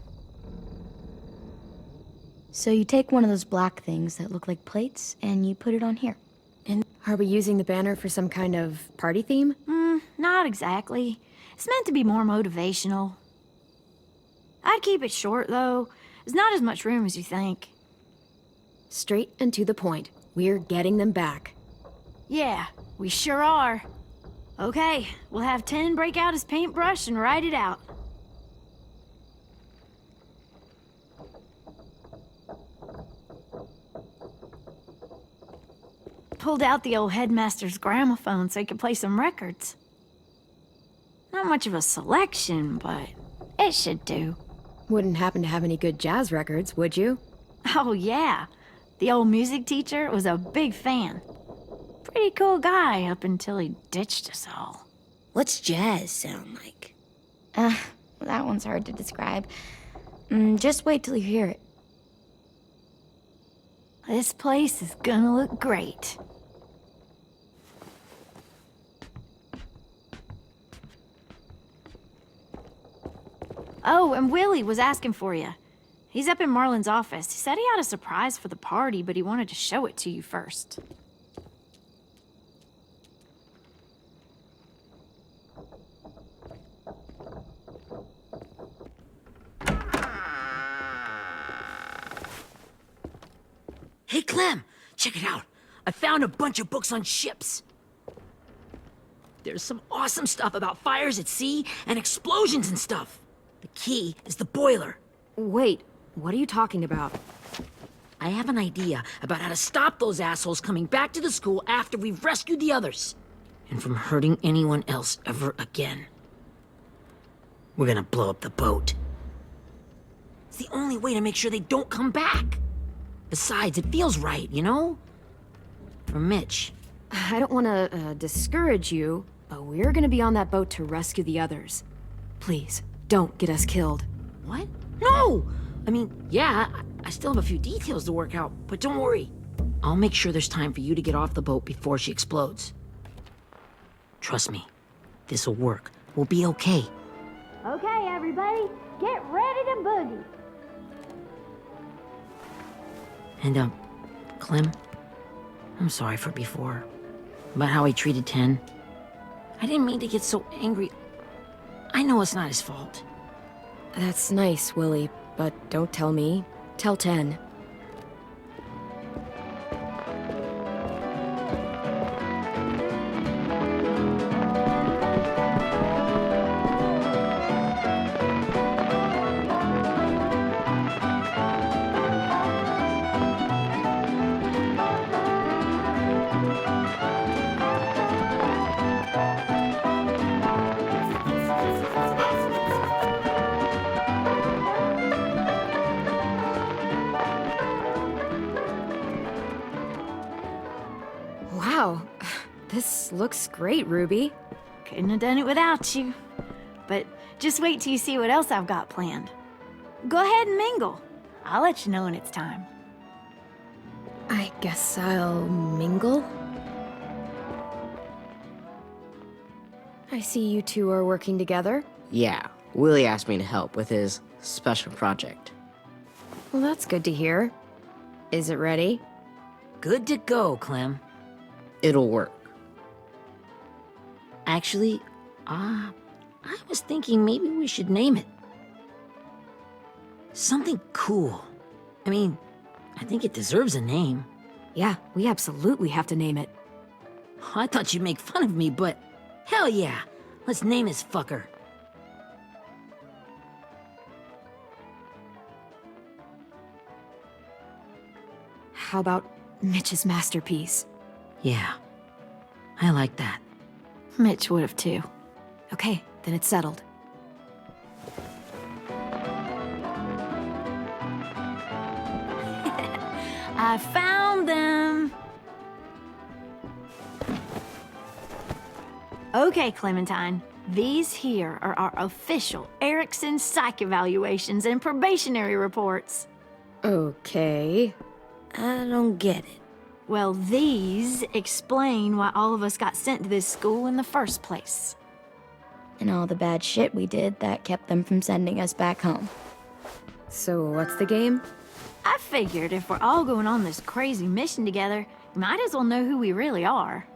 So you take one of those black things that look like plates and you put it on here. Are we using the banner for some kind of party theme? Not exactly. It's meant to be more motivational. I'd keep it short, though. There's not as much room as you think. Straight and to the point. We're getting them back. Yeah, we sure are. Okay, we'll have 10 break out his paintbrush and write it out. Pulled out the old headmaster's gramophone so he could play some records. Not much of a selection, but it should do. Wouldn't happen to have any good jazz records, would you? Oh, yeah. The old music teacher was a big fan. Pretty cool guy up until he ditched us all. What's jazz sound like? That one's hard to describe. Just wait till you hear it. This place is gonna look great. Oh, and Willie was asking for you. He's up in Marlin's office. He said he had a surprise for the party, but he wanted to show it to you first. Hey, Clem, check it out. I found a bunch of books on ships. There's some awesome stuff about fires at sea and explosions and stuff. The key is the boiler. Wait, what are you talking about? I have an idea about how to stop those assholes coming back to the school after we've rescued the others. And from hurting anyone else ever again. We're gonna blow up the boat. It's the only way to make sure they don't come back. Besides, it feels right, you know? For Mitch. I don't want to discourage you, but we're gonna be on that boat to rescue the others. Please, don't get us killed. What? No! I mean, yeah, I still have a few details to work out, but don't worry. I'll make sure there's time for you to get off the boat before she explodes. Trust me, this'll work. We'll be okay. Okay, everybody, get ready to boogie. And, Clem, I'm sorry for before. About how he treated Ten. I didn't mean to get so angry. I know it's not his fault. That's nice, Willie, but don't tell me. Tell 10. Wow, this looks great, Ruby. Couldn't have done it without you. But just wait till you see what else I've got planned. Go ahead and mingle. I'll let you know when it's time. I guess I'll mingle? I see you two are working together. Yeah, Willie asked me to help with his special project. Well, that's good to hear. Is it ready? Good to go, Clem. It'll work. Actually, I was thinking maybe we should name it. Something cool. I mean, I think it deserves a name. Yeah, we absolutely have to name it. I thought you'd make fun of me, but hell yeah. Let's name this fucker. How about Mitch's masterpiece? Yeah, I like that. Mitch would have too. Okay, then it's settled. I found them! Okay, Clementine. These here are our official Erickson psych evaluations and probationary reports. Okay. I don't get it. Well, these explain why all of us got sent to this school in the first place. And all the bad shit we did that kept them from sending us back home. So what's the game? I figured if we're all going on this crazy mission together, we might as well know who we really are.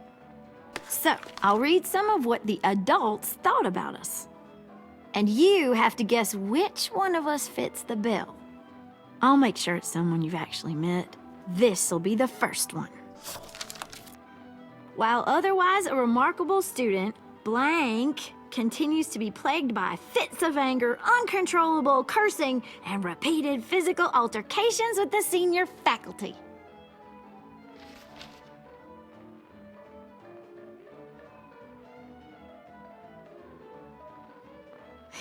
So, I'll read some of what the adults thought about us. And you have to guess which one of us fits the bill. I'll make sure it's someone you've actually met. This'll be the first one. While otherwise a remarkable student, blank continues to be plagued by fits of anger, uncontrollable cursing, and repeated physical altercations with the senior faculty.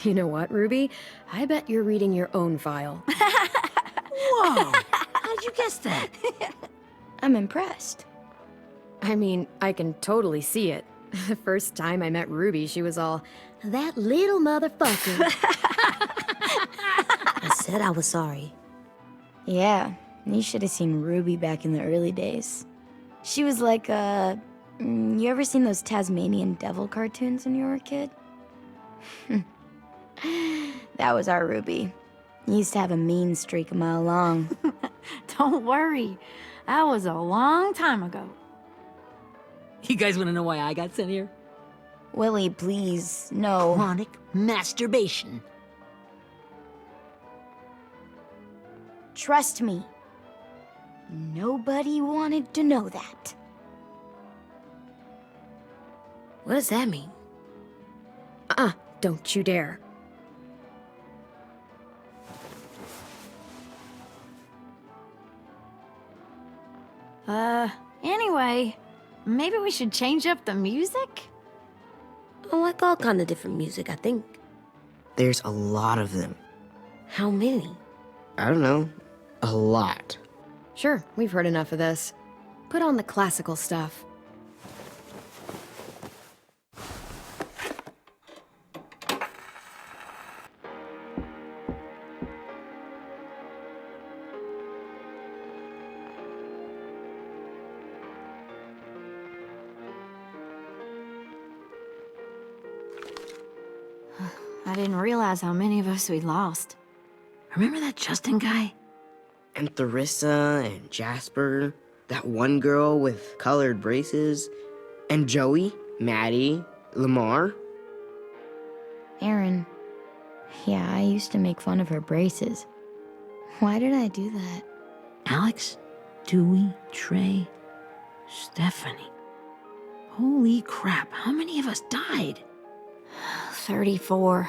You know what, Ruby? I bet you're reading your own file. Whoa! How'd you guess that? I'm impressed. I mean, I can totally see it. The first time I met Ruby, she was all, "That little motherfucker." I said I was sorry. Yeah, you should have seen Ruby back in the early days. She was like, you ever seen those Tasmanian devil cartoons when you were a kid? That was our Ruby. Used to have a mean streak a mile long. Don't worry, that was a long time ago. You guys want to know why I got sent here? Willie, please, no. Chronic masturbation. Trust me. Nobody wanted to know that. What does that mean? Don't you dare. Anyway, maybe we should change up the music? I like all kind of different music, I think. There's a lot of them. How many? I don't know. A lot. Sure, we've heard enough of this. Put on the classical stuff. I didn't realize how many of us we'd lost. Remember that Justin guy? And Theresa and Jasper. That one girl with colored braces. And Joey, Maddie, Lamar. Aaron. Yeah, I used to make fun of her braces. Why did I do that? Alex, Dewey, Trey, Stephanie. Holy crap, how many of us died? 34.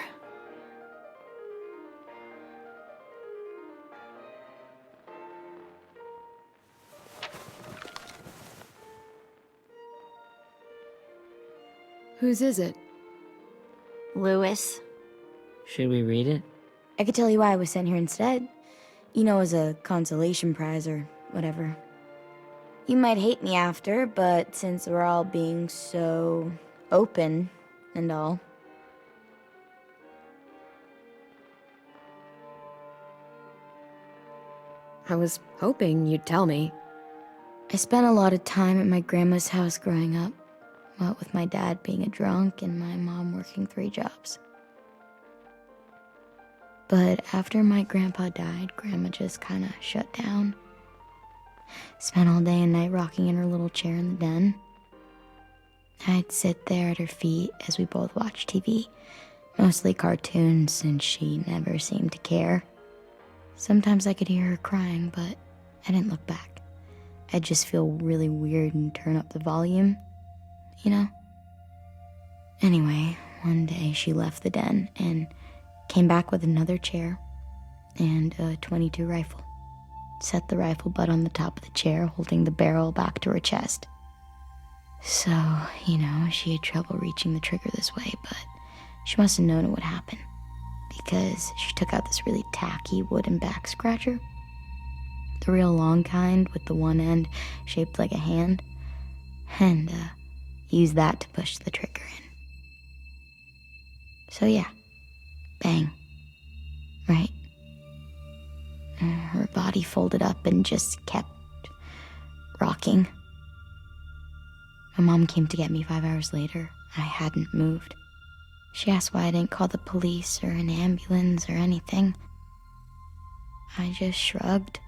Whose is it? Lewis. Should we read it? I could tell you why I was sent here instead. You know, as a consolation prize or whatever. You might hate me after, but since we're all being so open and all. I was hoping you'd tell me. I spent a lot of time at my grandma's house growing up. What with my dad being a drunk and my mom working 3 jobs. But after my grandpa died, Grandma just kind of shut down. Spent all day and night rocking in her little chair in the den. I'd sit there at her feet as we both watched TV, mostly cartoons since she never seemed to care. Sometimes I could hear her crying, but I didn't look back. I'd just feel really weird and turn up the volume, you know? Anyway, one day she left the den and came back with another chair and a .22 rifle. Set the rifle butt on the top of the chair, holding the barrel back to her chest. So, she had trouble reaching the trigger this way, but she must have known it would happen, because she took out this really tacky wooden back scratcher. The real long kind with the one end shaped like a hand, and used that to push the trigger in. So yeah, bang, right? Her body folded up and just kept rocking. My mom came to get me 5 hours later. I hadn't moved. She asked why I didn't call the police or an ambulance or anything. I just shrugged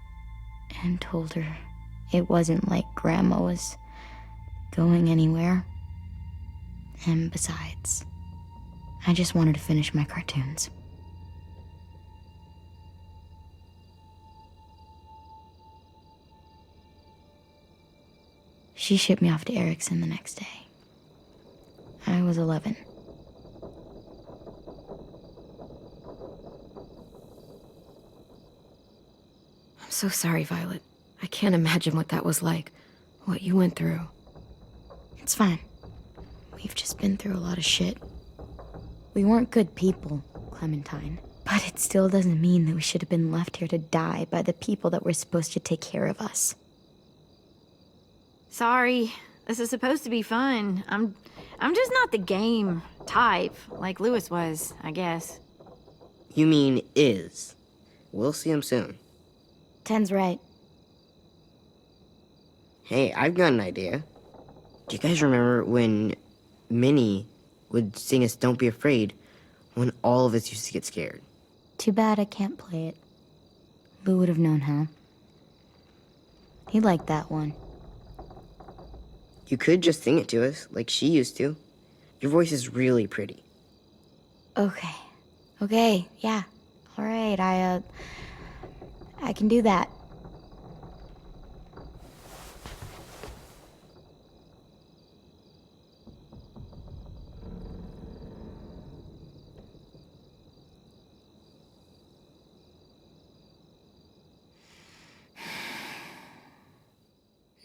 and told her it wasn't like Grandma was going anywhere. And besides, I just wanted to finish my cartoons. She shipped me off to Erickson the next day. I was 11. I'm so sorry, Violet. I can't imagine what that was like, what you went through. It's fine. We've just been through a lot of shit. We weren't good people, Clementine. But it still doesn't mean that we should have been left here to die by the people that were supposed to take care of us. Sorry. This is supposed to be fun. I'm just not the game type, like Louis was, I guess. You mean is. We'll see him soon. Ten's right. Hey, I've got an idea. Do you guys remember when Minnie would sing us Don't Be Afraid when all of us used to get scared? Too bad I can't play it. Lou would have known how. He liked that one. You could just sing it to us, like she used to. Your voice is really pretty. Okay, yeah. All right, I can do that.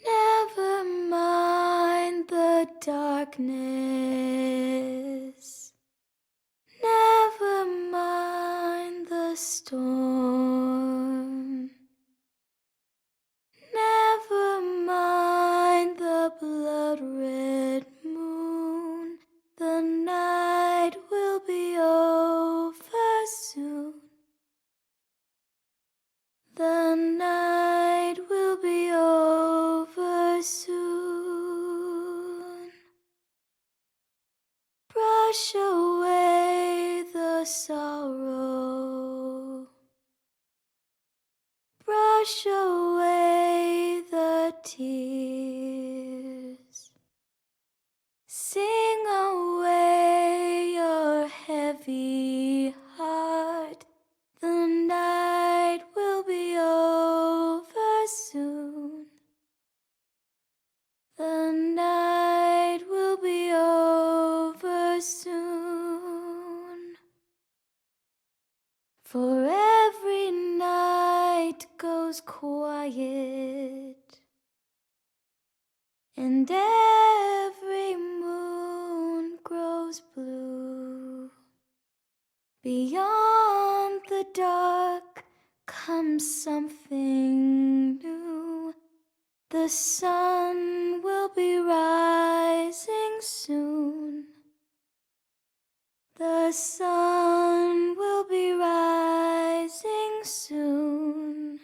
Never mind the darkness. Never mind the storm. Never mind the blood-red moon. The night will be over soon. The night will be over soon. Brush away the sorrow. Brush away the tears. Sing away your heavy heart. The night will be over soon. The night will be over soon. For every night goes quiet, and every moon grows blue. Beyond the dark comes something new. The sun will be rising soon. The sun will be rising soon.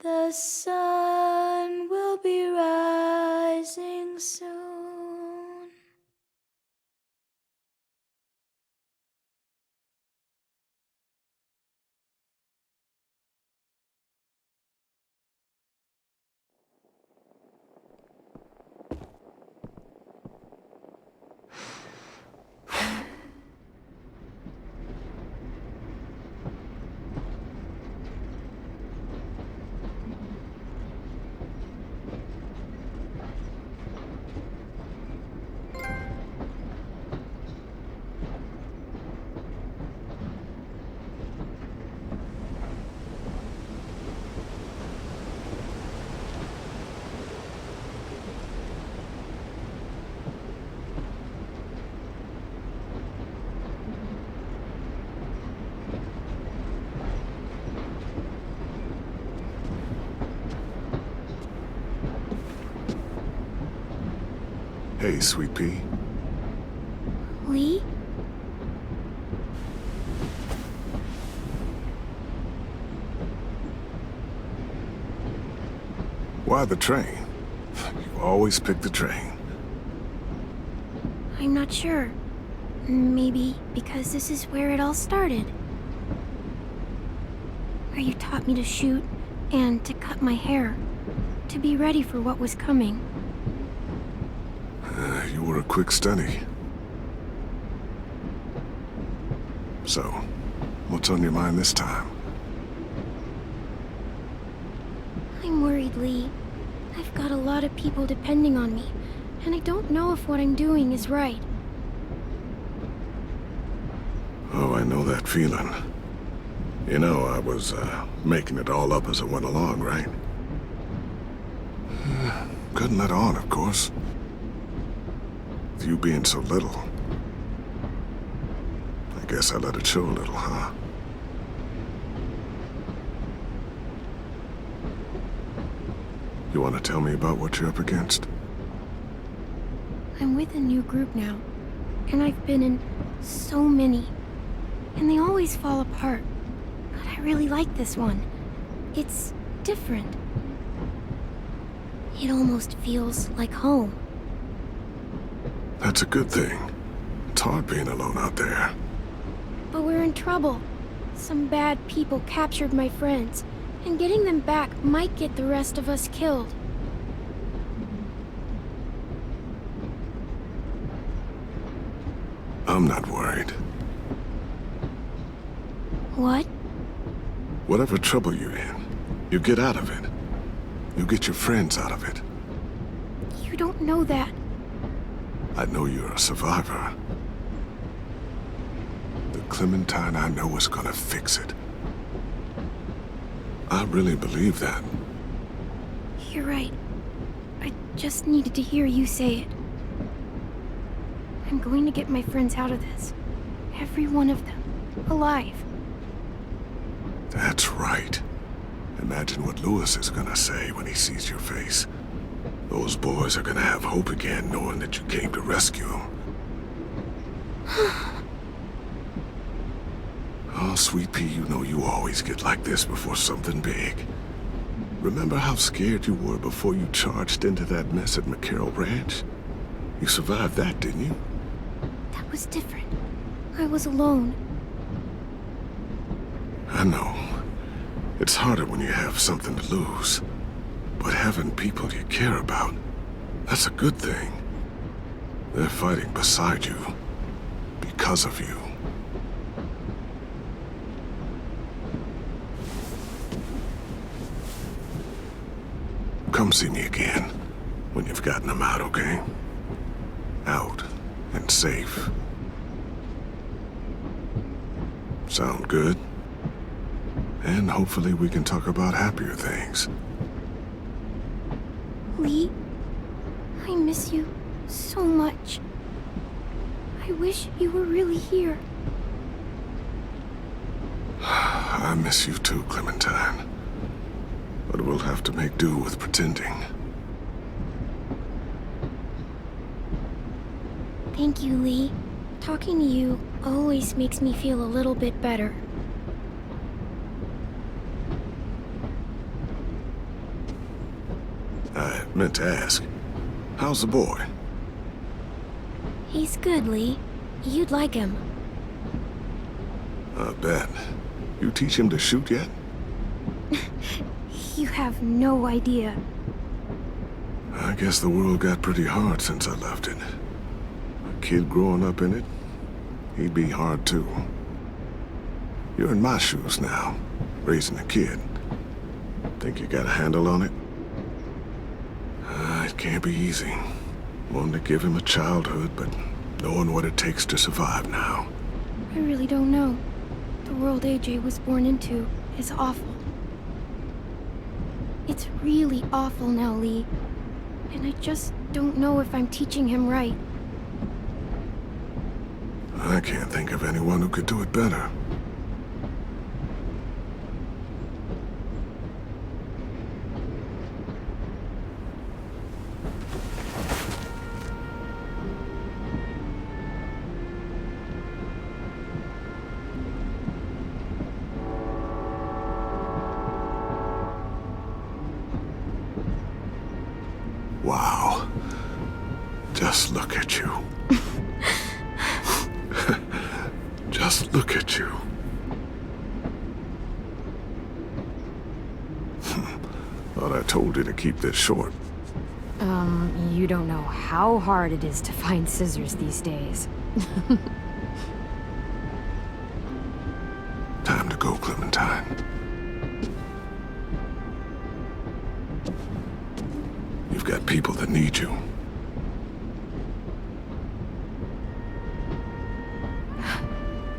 The sun will be rising soon. Hey, Sweet Pea. Lee? Why the train? You always pick the train. I'm not sure. Maybe because this is where it all started. Where you taught me to shoot and to cut my hair. To be ready for what was coming. You were a quick study. So, what's on your mind this time? I'm worried, Lee. I've got a lot of people depending on me, and I don't know if what I'm doing is right. Oh, I know that feeling. You know, I was making it all up as I went along, right? Couldn't let on, of course. With you being so little. I guess I let it show a little, huh? You want to tell me about what you're up against? I'm with a new group now, and I've been in so many, and they always fall apart. But I really like this one. It's different. It almost feels like home. That's a good thing. It's hard being alone out there. But we're in trouble. Some bad people captured my friends, and getting them back might get the rest of us killed. I'm not worried. What? Whatever trouble you're in, you get out of it. You get your friends out of it. You don't know that. I know you're a survivor. The Clementine I know is gonna fix it. I really believe that. You're right. I just needed to hear you say it. I'm going to get my friends out of this. Every one of them. Alive. That's right. Imagine what Lewis is gonna say when he sees your face. Those boys are gonna have hope again knowing that you came to rescue them. Oh, Sweet Pea, you know you always get like this before something big. Remember how scared you were before you charged into that mess at McCarroll Ranch? You survived that, didn't you? That was different. I was alone. I know. It's harder when you have something to lose. But having people you care about, that's a good thing. They're fighting beside you. Because of you. Come see me again when you've gotten them out, okay? Out and safe. Sound good? And hopefully we can talk about happier things. Lee, I miss you so much. I wish you were really here. I miss you too, Clementine. But we'll have to make do with pretending. Thank you, Lee. Talking to you always makes me feel a little bit better. I meant to ask, how's the boy? He's good, Lee. You'd like him. I bet. You teach him to shoot yet? You have no idea. I guess the world got pretty hard since I left it. A kid growing up in it, he'd be hard too. You're in my shoes now, raising a kid. Think you got a handle on it? It can't be easy. Wanting to give him a childhood, but knowing what it takes to survive now. I really don't know. The world AJ was born into is awful. It's really awful now, Lee. And I just don't know if I'm teaching him right. I can't think of anyone who could do it better. Just look at you. Just look at you. Thought I told you to keep this short. You don't know how hard it is to find scissors these days. Time to go, Clementine. You've got people that need you.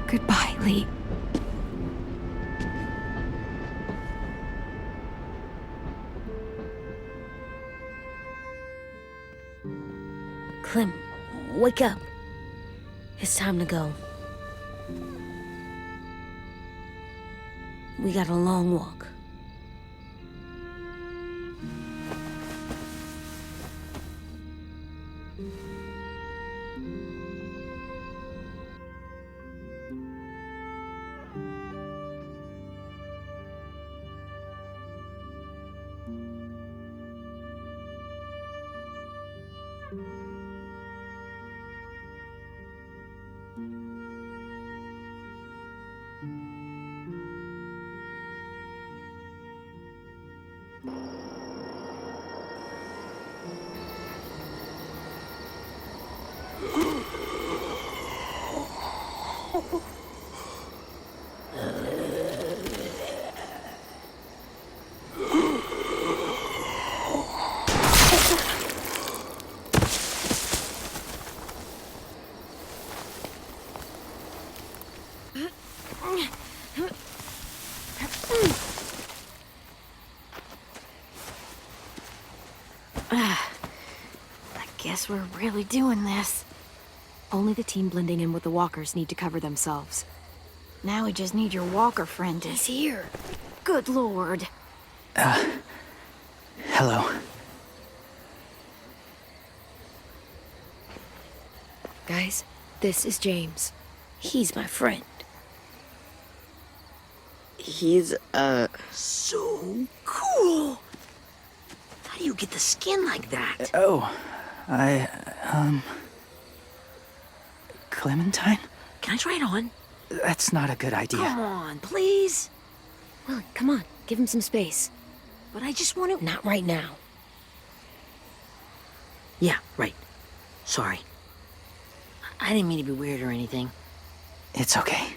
Goodbye, Lee. Clem, wake up. It's time to go. We got a long walk. Guess we're really doing this. Only the team blending in with the walkers need to cover themselves. Now we just need your walker friend to... He's here. Good lord. Hello. Guys, this is James. He's my friend. He's, So cool! How do you get the skin like that? Oh, Clementine? Can I try it on? That's not a good idea. Come on, please. Well, come on, give him some space. But I just want to... Not right now. Yeah, right. Sorry. I didn't mean to be weird or anything. It's okay.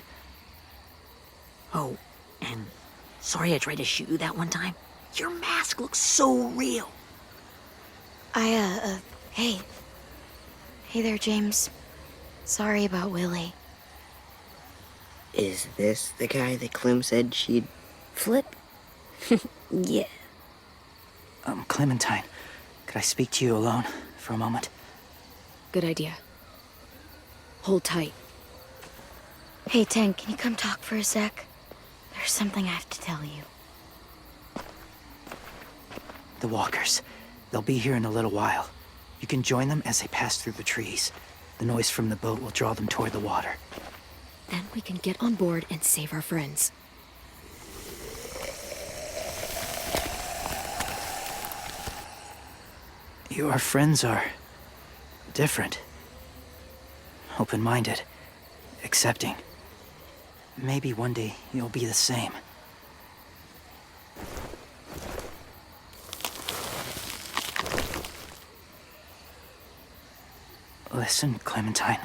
Oh, and sorry I tried to shoot you that one time. Your mask looks so real. Hey. Hey there, James. Sorry about Willie. is this the guy that Clem said she'd... Flip? Yeah. Clementine, could I speak to you alone for a moment? Good idea. Hold tight. Hey, Tank, can you come talk for a sec? There's something I have to tell you. The walkers. They'll be here in a little while. You can join them as they pass through the trees. The noise from the boat will draw them toward the water. Then we can get on board and save our friends. Your friends are... different. Open-minded. Accepting. Maybe one day you'll be the same. Listen, Clementine.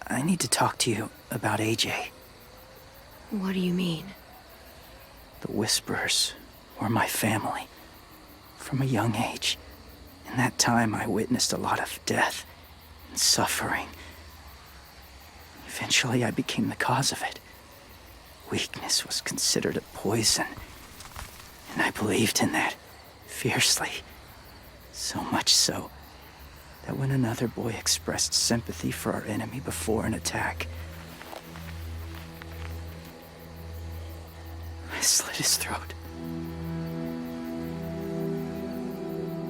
I need to talk to you about AJ. What do you mean? The Whisperers were my family. From a young age. In that time, I witnessed a lot of death and suffering. Eventually, I became the cause of it. Weakness was considered a poison. And I believed in that, fiercely. So much so, that when another boy expressed sympathy for our enemy before an attack, I slit his throat.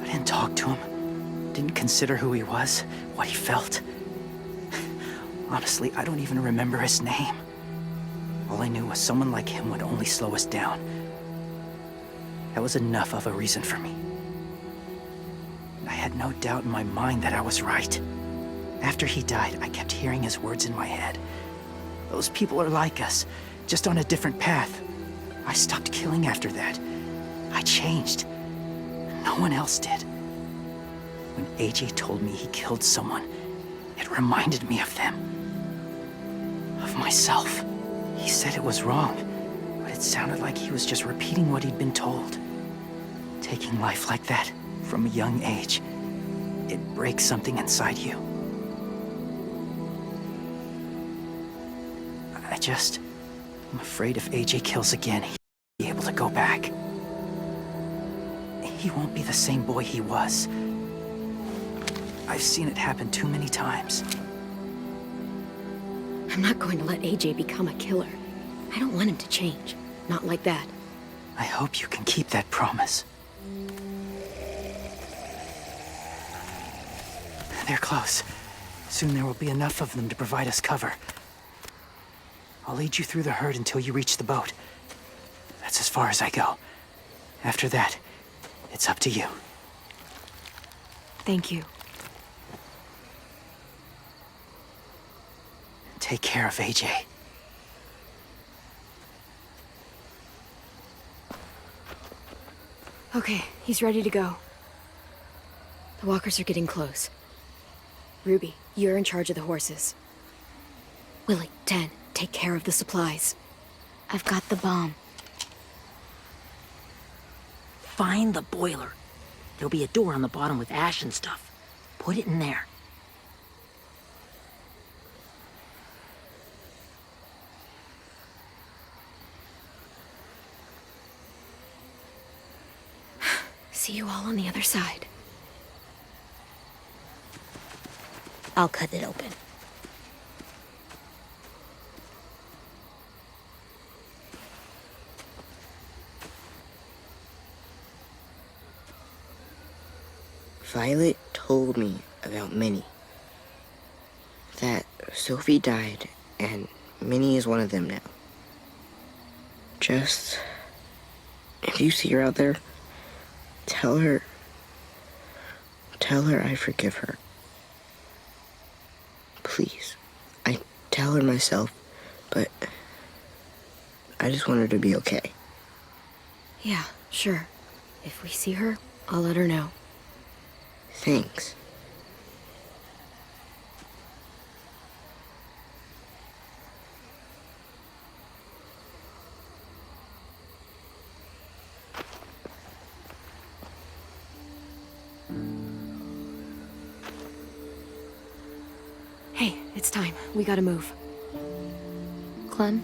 I didn't talk to him, didn't consider who he was, what he felt. Honestly, I don't even remember his name. All I knew was someone like him would only slow us down. That was enough of a reason for me. I had no doubt in my mind that I was right. After he died, I kept hearing his words in my head. Those people are like us, just on a different path. I stopped killing after that. I changed. No one else did. When AJ told me he killed someone, it reminded me of them. Of myself. He said it was wrong, but it sounded like he was just repeating what he'd been told. Taking life like that, from a young age, it breaks something inside you. I'm afraid if AJ kills again, he'll be able to go back. He won't be the same boy he was. I've seen it happen too many times. I'm not going to let AJ become a killer. I don't want him to change. Not like that. I hope you can keep that promise. They're close. Soon there will be enough of them to provide us cover. I'll lead you through the herd until you reach the boat. That's as far as I go. After that, it's up to you. Thank you. Take care of AJ. Okay, he's ready to go. The walkers are getting close. Ruby, you're in charge of the horses. Willie, Dan, take care of the supplies. I've got the bomb. Find the boiler. There'll be a door on the bottom with ash and stuff. Put it in there. See you all on the other side. I'll cut it open. Violet told me about Minnie. That Sophie died, and Minnie is one of them now. Just... if you see her out there, tell her I forgive her. Please. I tell her myself, but I just want her to be okay. Yeah, sure. If we see her, I'll let her know. Thanks. Hey, it's time. We gotta move. Clem?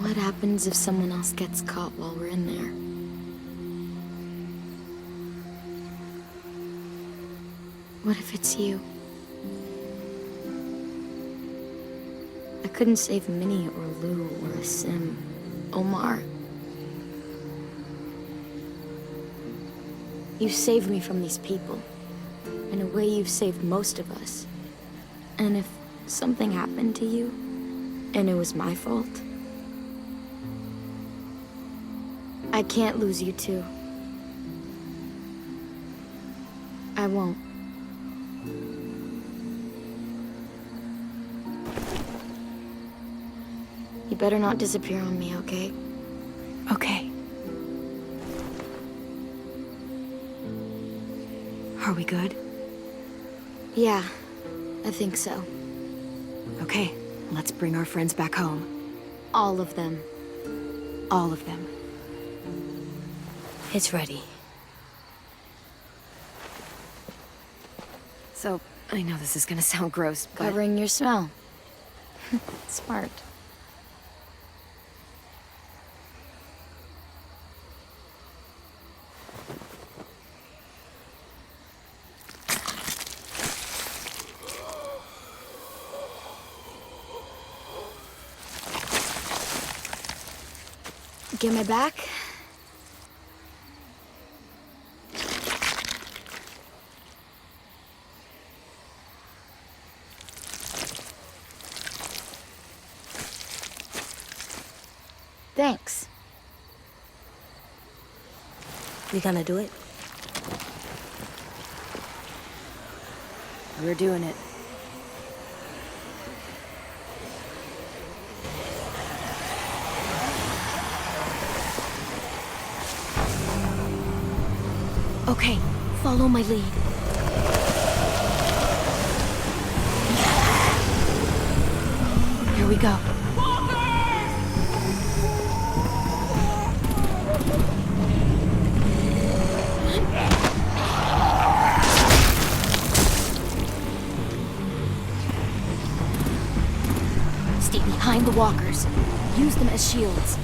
What happens if someone else gets caught while we're in there? What if it's you? I couldn't save Minnie or Lou or Asim, Omar. You saved me from these people. In a way, you've saved most of us. And if something happened to you, and it was my fault, I can't lose you too. I won't. You better not disappear on me, okay? Okay. Are we good? Yeah, I think so. Okay, let's bring our friends back home. All of them. All of them. It's ready. So, I know this is gonna sound gross, but... Covering your smell. Smart. Get my back? Thanks. We gonna do it? We're doing it. Okay, follow my lead. Here we go. Stay behind the walkers. Use them as shields.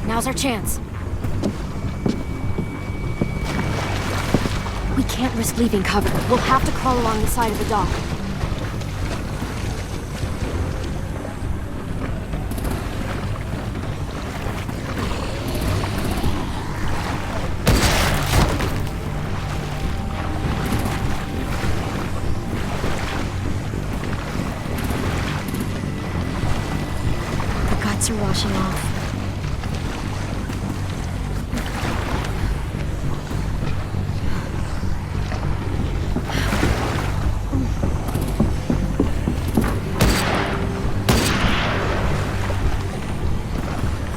Now's our chance. We can't risk leaving cover. We'll have to crawl along the side of the dock. The guts are washing off.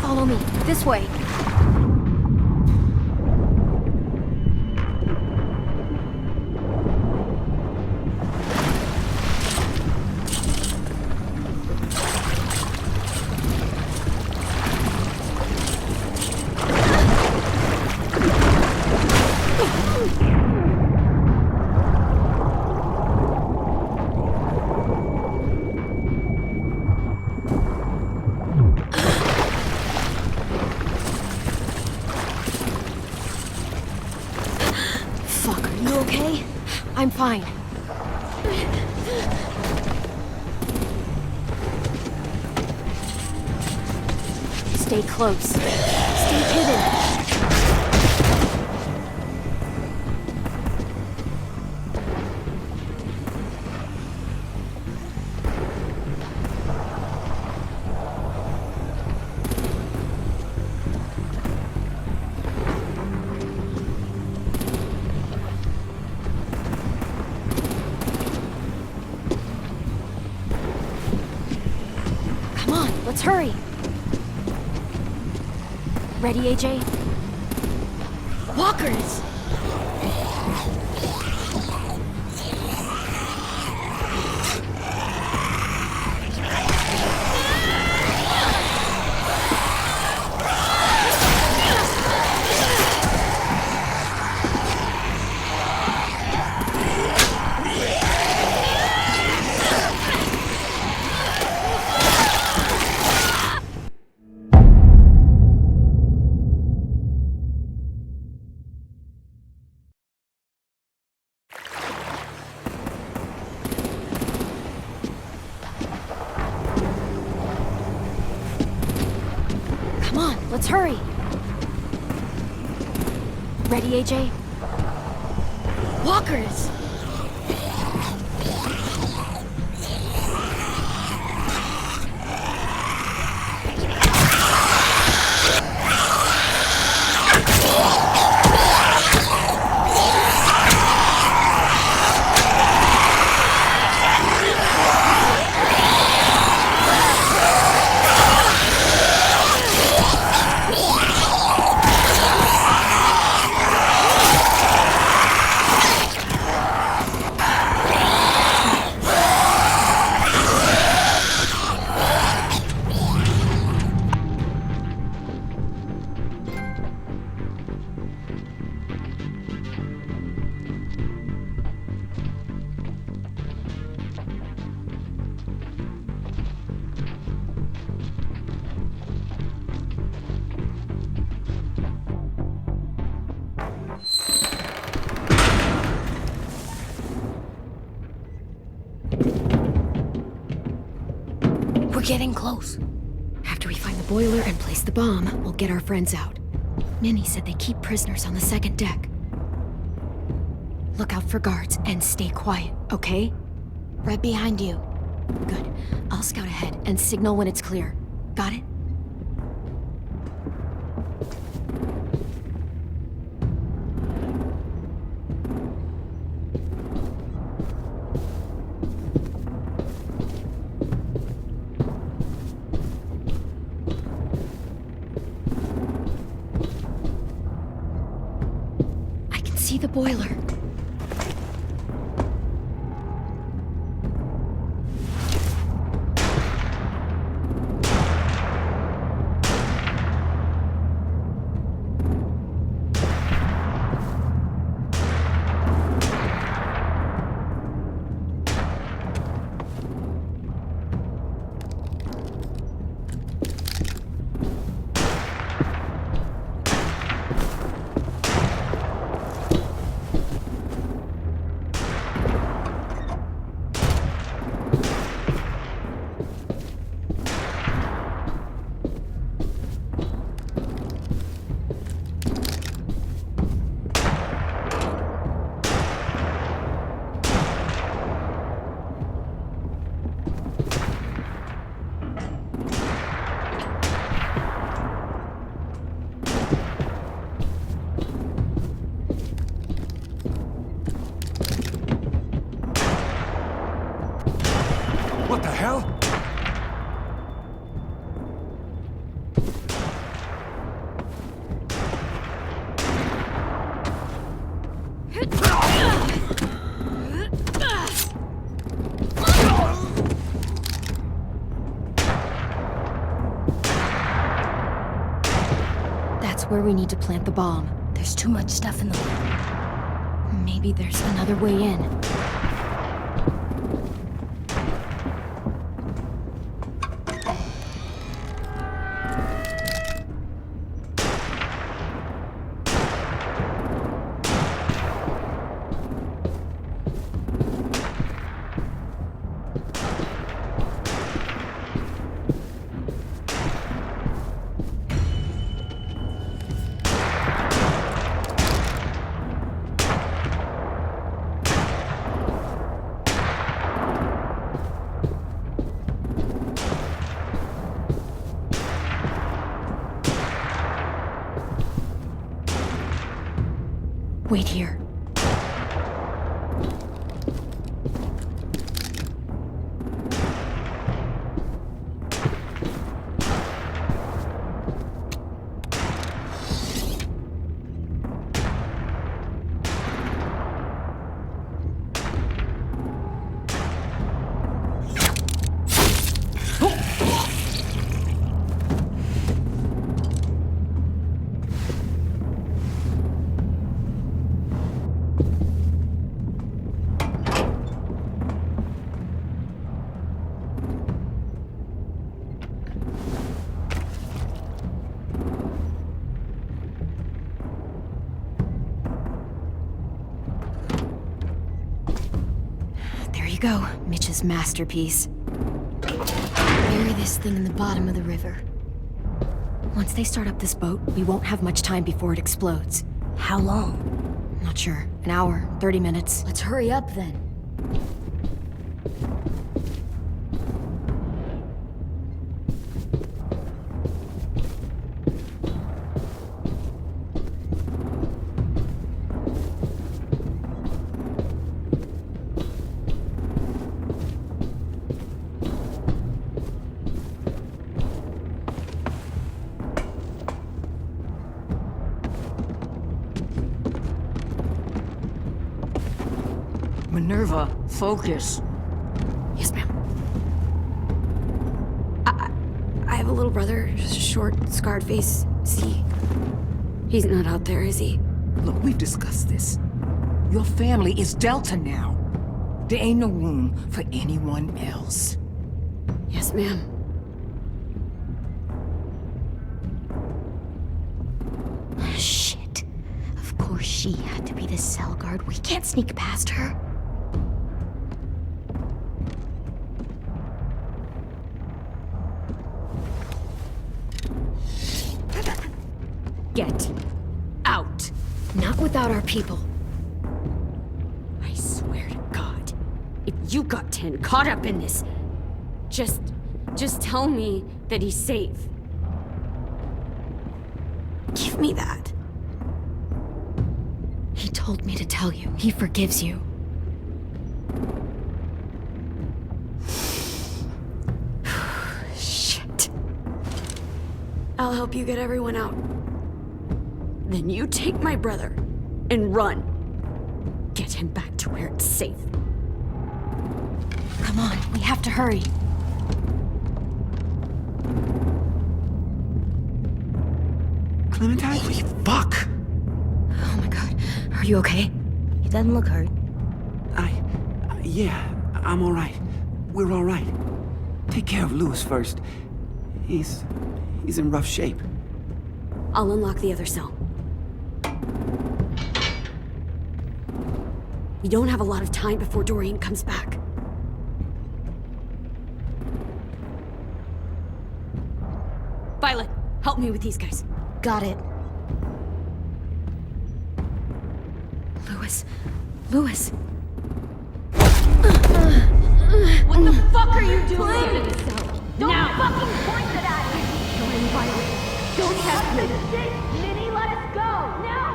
Follow me. This way. I'm fine. Stay close. Stay hidden. Let's hurry! Ready, AJ? Walkers! Let's hurry! Ready, AJ? Walkers! We're getting close. After we find the boiler and place the bomb, we'll get our friends out. Minnie said they keep prisoners on the second deck. Look out for guards and stay quiet, okay? Right behind you. Good. I'll scout ahead and signal when it's clear. Got it? I can see the boiler. What the hell? That's where we need to plant the bomb. There's too much stuff in the way. Maybe there's another way in. Wait here. Go, Mitch's masterpiece. Bury this thing in the bottom of the river. Once they start up this boat, we won't have much time before it explodes. How long? Not sure. An hour, 30 minutes. Let's hurry up then. Minerva, focus. Yes, ma'am. I have a little brother, short, scarred face. See? He's not out there, is he? Look, we've discussed this. Your family is Delta now. There ain't no room for anyone else. Yes, ma'am. Shit. Of course she had to be the cell guard. We can't sneak past her. about our people. I swear to God, if you got 10 caught up in this, just tell me that he's safe. Give me that. He told me to tell you. He forgives you. Shit. I'll help you get everyone out. Then you take my brother and run. Get him back to where it's safe. Come on, we have to hurry. Clementine? Holy fuck! Oh my god. Are you okay? He doesn't look hurt. Yeah, I'm all right. We're all right. Take care of Louis first. He's in rough shape. I'll unlock the other cell. We don't have a lot of time before Dorian comes back. Violet, help me with these guys. Got it. Louis. Louis. What the fuck are you doing? Don't fucking point it at me! Killing Violet. Don't test me! Minnie, let us go! Now!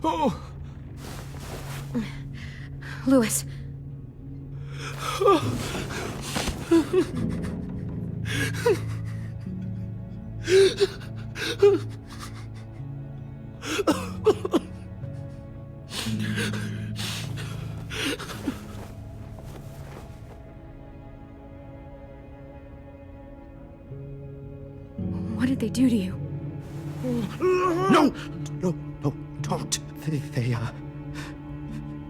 Oh! Louis. What did they do to you? No, don't.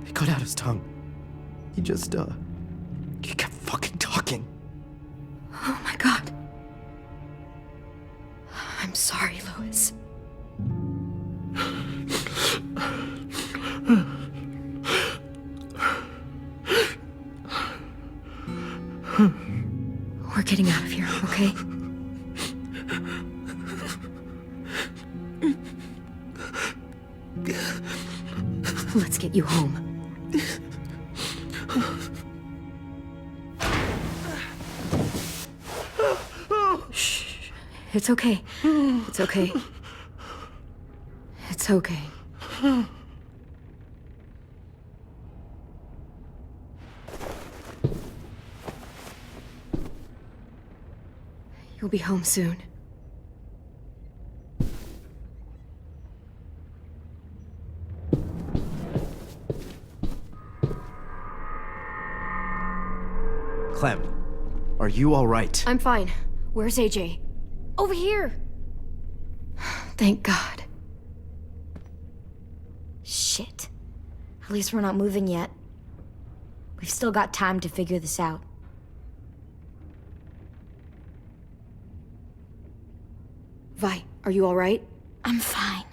They cut out his tongue. He kept fucking talking. Oh my god. I'm sorry, Louis. We're getting out of here, okay? Let's get you home. Shh. It's okay. It's okay. It's okay. You'll be home soon. Clem, are you all right? I'm fine. Where's AJ? Over here! Thank God. Shit. At least we're not moving yet. We've still got time to figure this out. Vi, are you alright? I'm fine.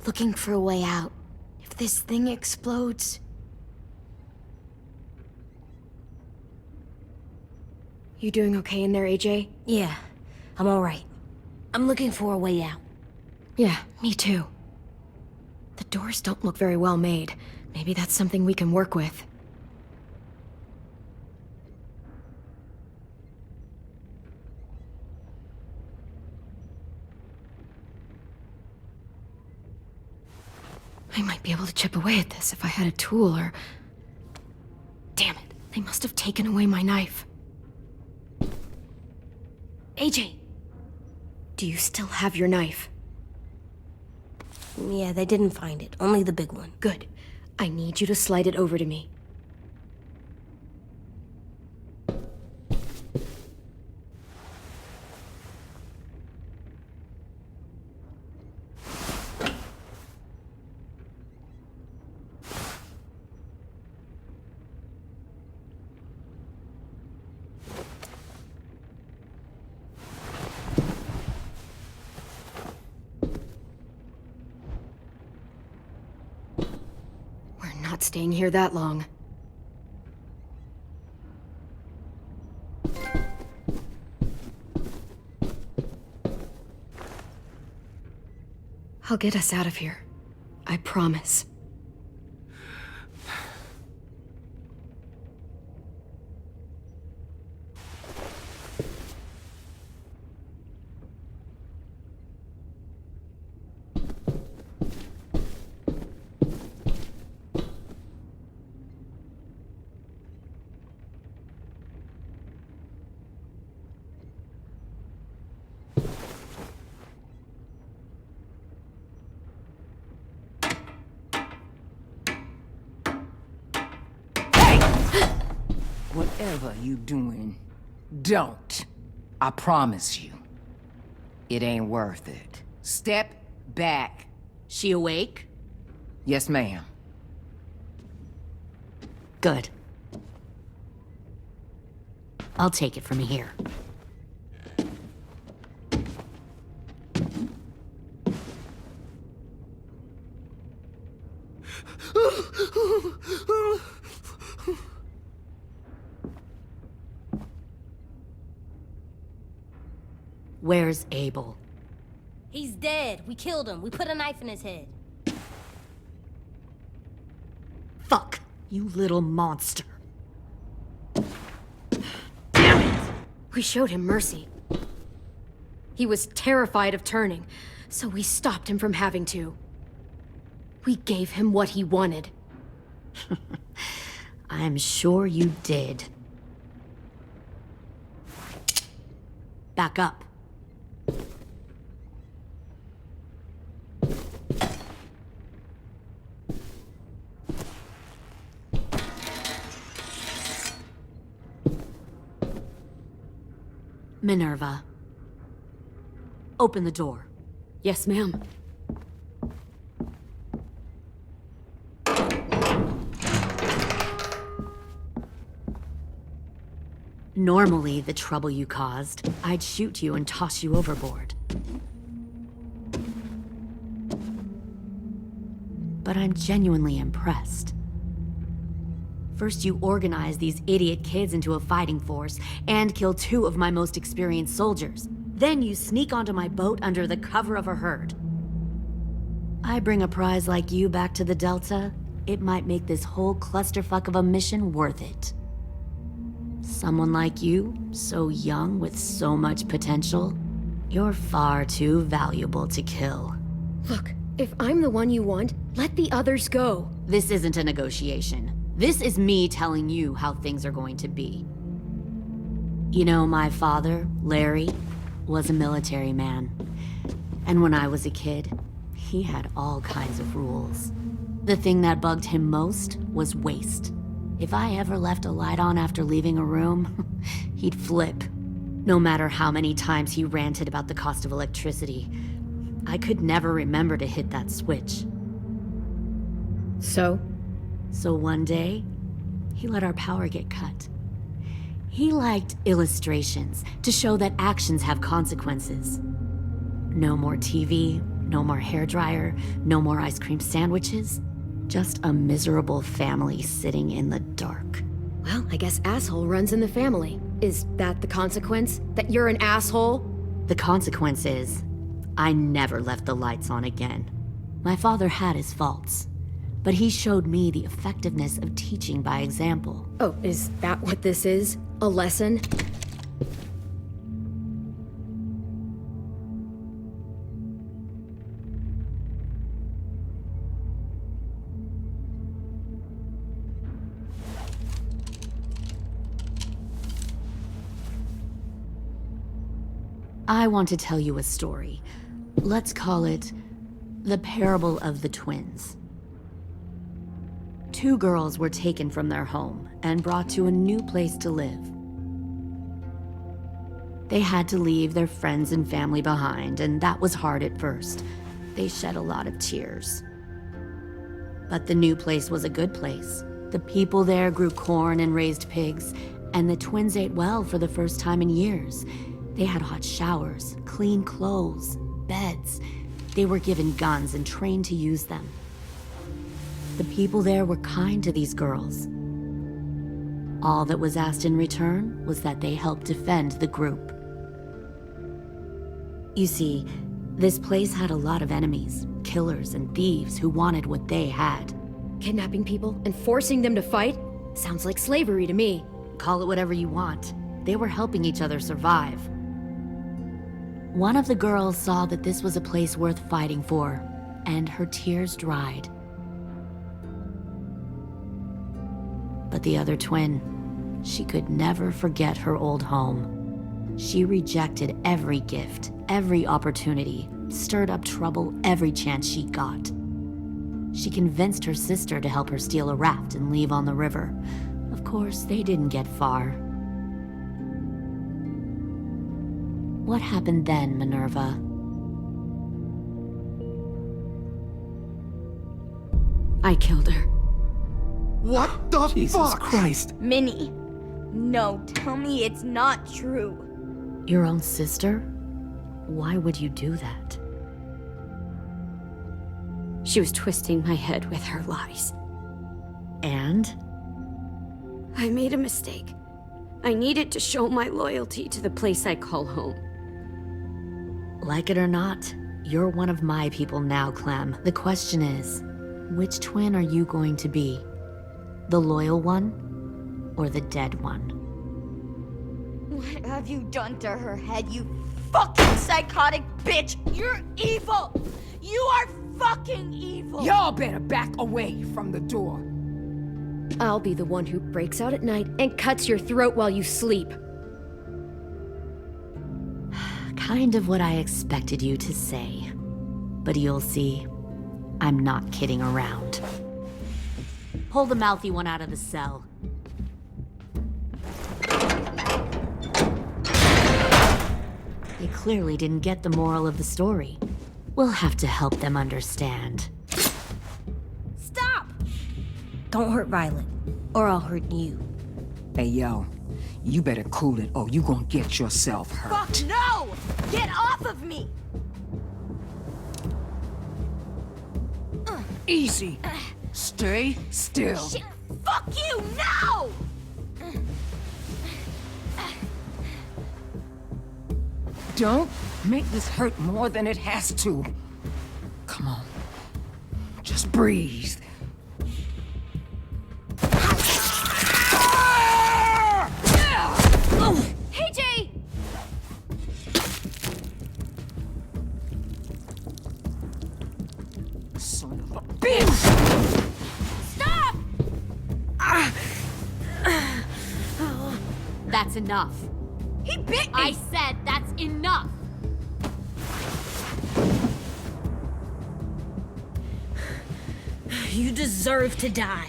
Looking for a way out. If this thing explodes... You doing okay in there, AJ? Yeah, I'm all right. I'm looking for a way out. Yeah, me too. The doors don't look very well made. Maybe that's something we can work with. I might be able to chip away at this if I had a tool or... Damn it, they must have taken away my knife. AJ! Do you still have your knife? Yeah, they didn't find it. Only the big one. Good. I need you to slide it over to me. staying here that long. I'll get us out of here. I promise. Whatever you doing, don't. I promise you. It ain't worth it. Step back. She awake? Yes, ma'am. Good. I'll take it from here. Where's Abel? He's dead. We killed him. We put a knife in his head. Fuck, you little monster. Damn it! We showed him mercy. He was terrified of turning, so we stopped him from having to. We gave him what he wanted. I'm sure you did. Back up. Minerva. Open the door. Yes, ma'am. Normally, the trouble you caused, I'd shoot you and toss you overboard. But I'm genuinely impressed. First, you organize these idiot kids into a fighting force and kill 2 of my most experienced soldiers. Then you sneak onto my boat under the cover of a herd. I bring a prize like you back to the Delta, it might make this whole clusterfuck of a mission worth it. Someone like you, so young with so much potential, you're far too valuable to kill. Look, if I'm the one you want, let the others go. This isn't a negotiation. This is me telling you how things are going to be. You know, my father, Larry, was a military man. And when I was a kid, he had all kinds of rules. The thing that bugged him most was waste. If I ever left a light on after leaving a room, he'd flip. No matter how many times he ranted about the cost of electricity, I could never remember to hit that switch. So one day, he let our power get cut. He liked illustrations to show that actions have consequences. No more TV, no more hairdryer, no more ice cream sandwiches. Just a miserable family sitting in the dark. Well, I guess asshole runs in the family. Is that the consequence? That you're an asshole? The consequence is, I never left the lights on again. My father had his faults, but he showed me the effectiveness of teaching by example. Oh, is that what this is? A lesson? I want to tell you a story. Let's call it the Parable of the Twins. 2 girls were taken from their home and brought to a new place to live. They had to leave their friends and family behind, and that was hard at first. They shed a lot of tears. But the new place was a good place. The people there grew corn and raised pigs, and the twins ate well for the first time in years. They had hot showers, clean clothes, beds. They were given guns and trained to use them. The people there were kind to these girls. All that was asked in return was that they help defend the group. You see, this place had a lot of enemies, killers and thieves who wanted what they had. Kidnapping people and forcing them to fight? Sounds like slavery to me. Call it whatever you want. They were helping each other survive. One of the girls saw that this was a place worth fighting for, and her tears dried. But the other twin, she could never forget her old home. She rejected every gift, every opportunity, stirred up trouble every chance she got. She convinced her sister to help her steal a raft and leave on the river. Of course, they didn't get far. What happened then, Minerva? I killed her. What the Jesus Christ? Minnie, no, tell me it's not true. Your own sister? Why would you do that? She was twisting my head with her lies. And? I made a mistake. I needed to show my loyalty to the place I call home. Like it or not, you're one of my people now, Clem. The question is, which twin are you going to be? The loyal one, or the dead one? What have you done to her head, you fucking psychotic bitch? You're evil! You are fucking evil! Y'all better back away from the door. I'll be the one who breaks out at night and cuts your throat while you sleep. Kind of what I expected you to say. But you'll see, I'm not kidding around. Pull the mouthy one out of the cell. They clearly didn't get the moral of the story. We'll have to help them understand. Stop! Don't hurt Violet, or I'll hurt you. Hey, yo. You better cool it or you gonna get yourself hurt. Fuck no! Get off of me! Easy. Stay still. Shit, fuck you, no! Don't make this hurt more than it has to. Come on. Just breathe. Hey, Jay! Son of a bitch! Stop! That's enough. He bit me! I said that's enough! You deserve to die.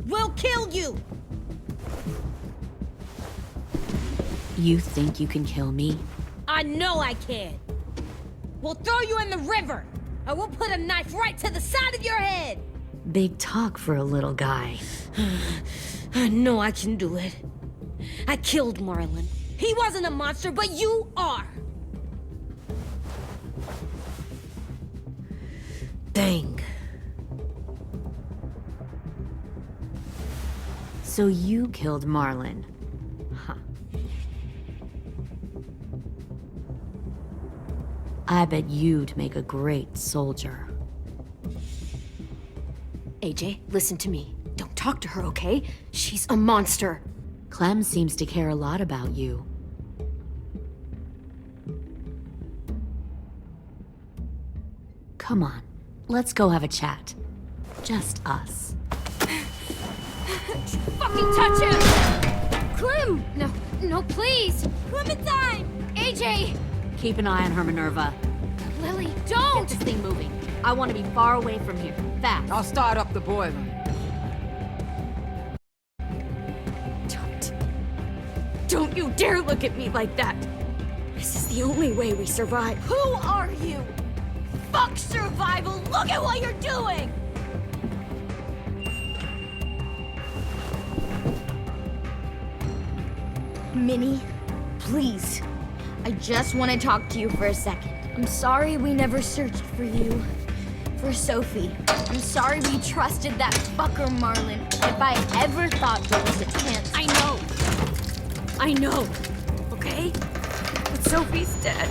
We'll kill you! You think you can kill me? I know I can. We'll throw you in the river, and we'll put a knife right to the side of your head. Big talk for a little guy. I know I can do it. I killed Marlon. He wasn't a monster, but you are. Dang. So you killed Marlon. Huh. I bet you'd make a great soldier. AJ, listen to me. Don't talk to her, okay? She's a monster. Clem seems to care a lot about you. Come on, let's go have a chat. Just us. Fucking touch him! Clem! No, please! Clementine! AJ! Keep an eye on her, Minerva. Lily, Get don't! this thing moving. I want to be far away from here. Fast. I'll start up the boiler. Don't you dare look at me like that! This is the only way we survive. Who are you? Fuck survival! Look at what you're doing! Minnie, please. I just want to talk to you for a second. I'm sorry we never searched for you. For Sophie. I'm sorry we trusted that fucker Marlon. If I ever thought there was a chance. I know. Okay? But Sophie's dead.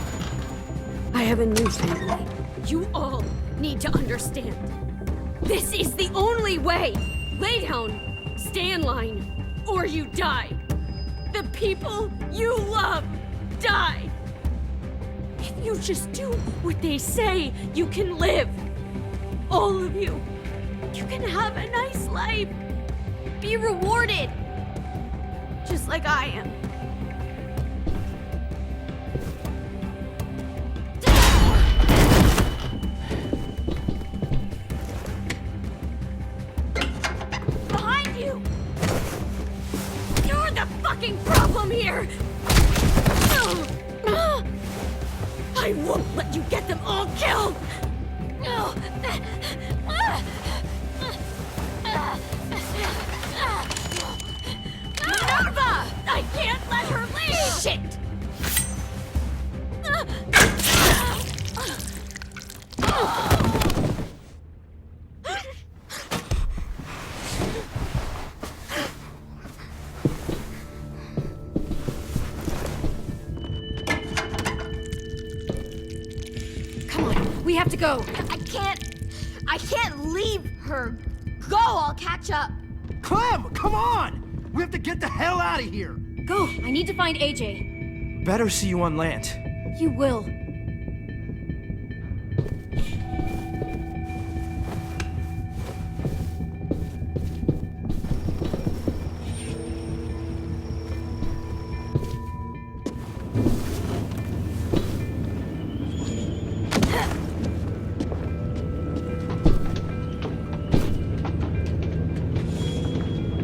I have a new family. You all need to understand. This is the only way. Lay down, stay in line, or you die. The people you love die. If you just do what they say, you can live. All of you. You can have a nice life. Be rewarded. Just like I am. Behind you! You're the fucking problem here! I won't let you get them all killed! Minerva! I can't let her leave! Shit! Come on, we have to go. I can't leave her. Go, I'll catch up. Clem, come on! We have to get the hell out of here! Go! I need to find AJ. Better see you on land. You will.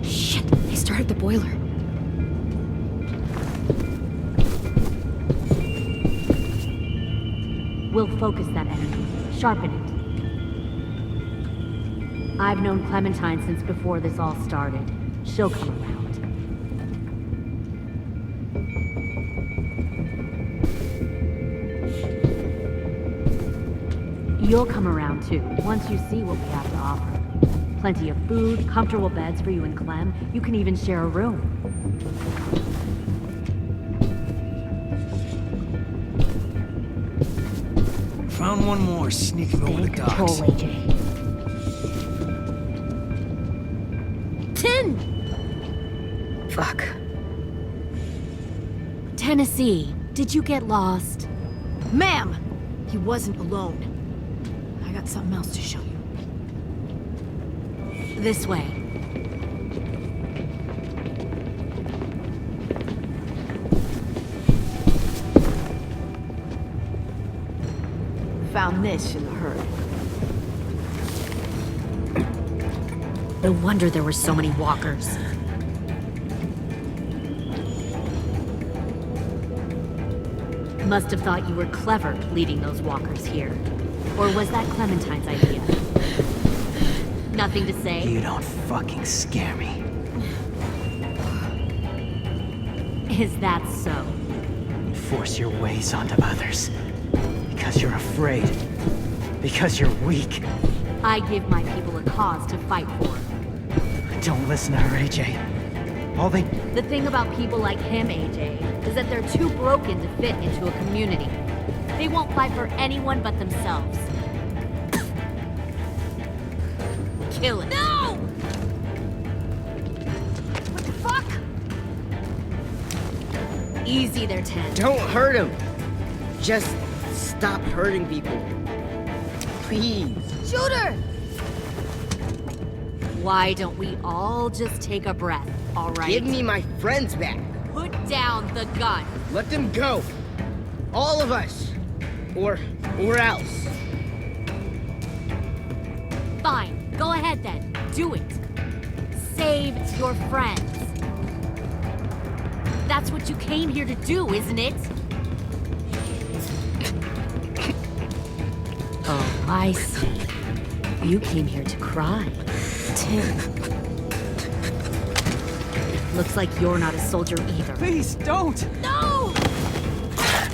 Shit, they started the boiler. We'll focus that energy, sharpen it. I've known Clementine since before this all started. She'll come around. You'll come around too, once you see what we have to offer. Plenty of food, comfortable beds for you and Clem. You can even share a room. Found one more sneaking over the docks. Control, AJ. 10! Fuck. Tennessee, did you get lost? Ma'am! He wasn't alone. I got something else to show you. This way. Found this in the herd. No wonder there were so many walkers. Must have thought you were clever leading those walkers here. Or was that Clementine's idea? Nothing to say? You don't fucking scare me. Is that so? You force your ways onto others. Because you're afraid. Because you're weak. I give my people a cause to fight for. Don't listen to her, AJ. The thing about people like him, AJ, is that they're too broken to fit into a community. They won't fight for anyone but themselves. Kill it. No! What the fuck? Easy there, 10. Don't hurt him. Just stop hurting people. Please. Shoot her! Why don't we all just take a breath, all right? Give me my friends back. Put down the gun. Let them go. All of us. Or else. Fine. Go ahead then. Do it. Save your friends. That's what you came here to do, isn't it? Oh, I see. You came here to cry. Tim. Looks like you're not a soldier either. Please, don't! No! Fuck!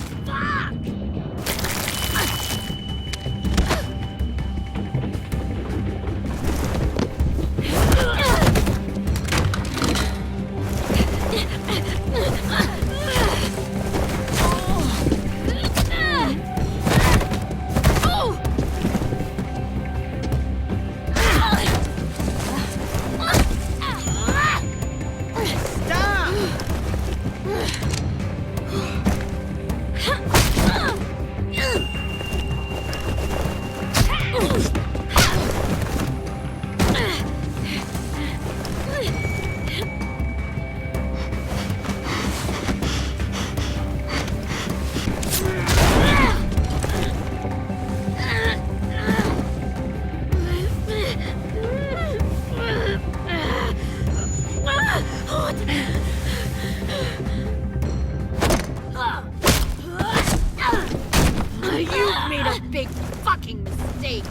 Big fucking mistake.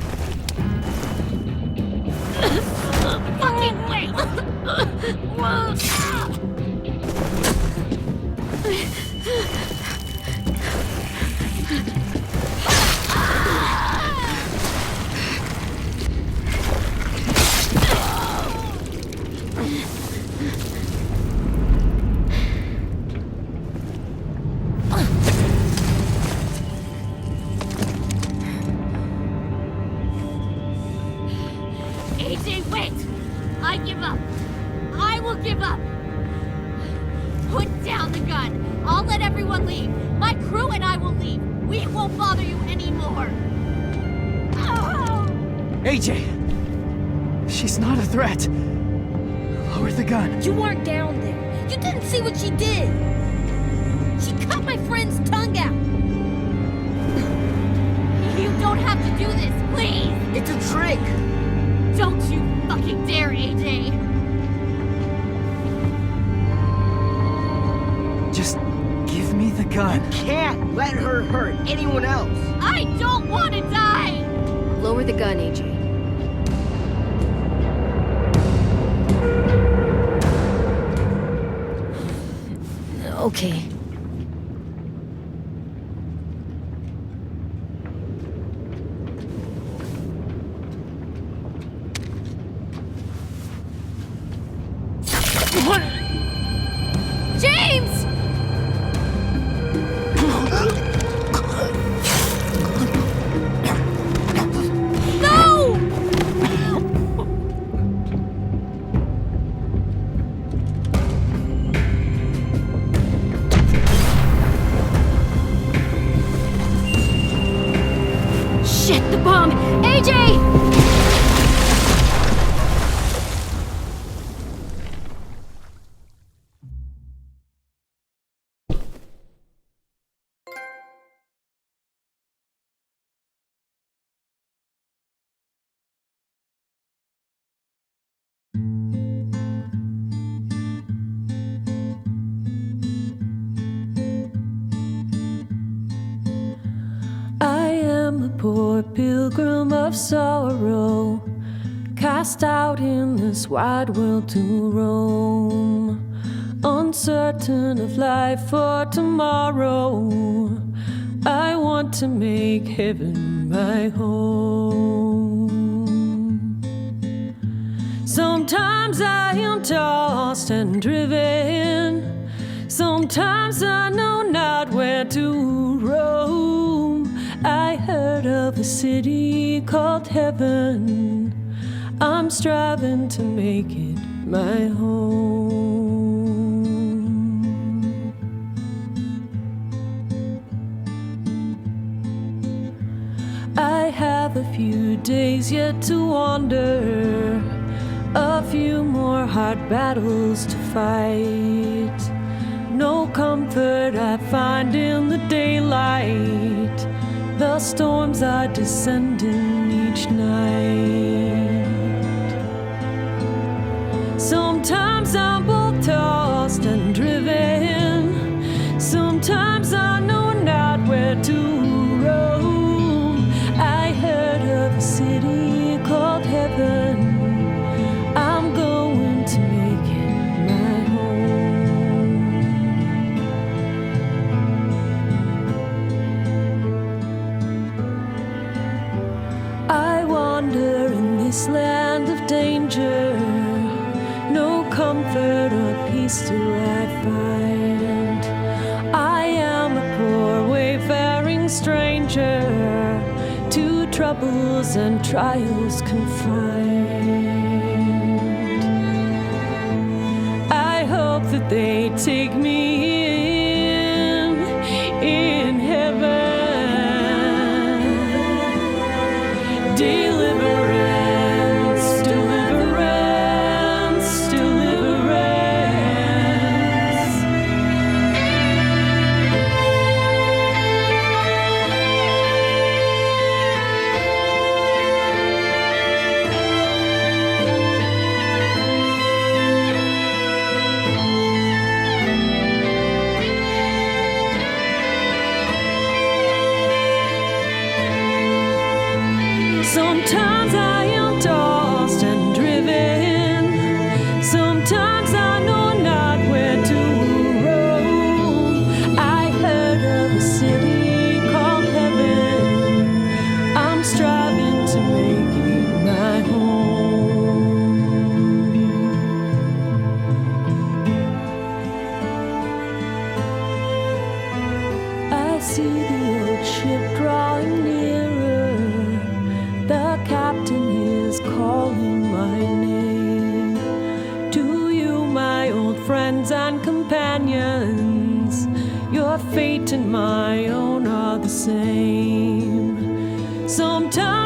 Fucking wait! AJ, wait! I give up. I will give up. Put down the gun. I'll let everyone leave. My crew and I will leave. We won't bother you anymore. AJ! She's not a threat. Lower the gun. You weren't down there. You didn't see what she did. She cut my friend's tongue out. You don't have to do this, please! It's a trick! Don't you fucking dare, AJ! Just give me the gun. Can't let her hurt anyone else! I don't want to die! Lower the gun, AJ. Okay. James! No! Shit, the bomb! AJ! I am a poor pilgrim of sorrow, cast out in this wide world to roam, uncertain of life for tomorrow. I want to make heaven my home. Sometimes I am tossed and driven, sometimes I know not where to roam. I heard of a city called heaven, I'm striving to make it my home. I have a few days yet to wander, a few more hard battles to fight. No comfort I find in the daylight, the storms are descending each night. Sometimes I'm both tossed and driven, sometimes I know not where to roam. I heard of a city called heaven, I'm going to make it my home. I wander in this land of danger, no comfort or peace do I find. I am a poor wayfaring stranger, to troubles and trials confined. I hope that they take me in heaven. Deliverance, deliverance, deliverance. I see the old ship drawing nearer. The captain is calling my name. To you, my old friends and companions, your fate and my own are the same. Sometimes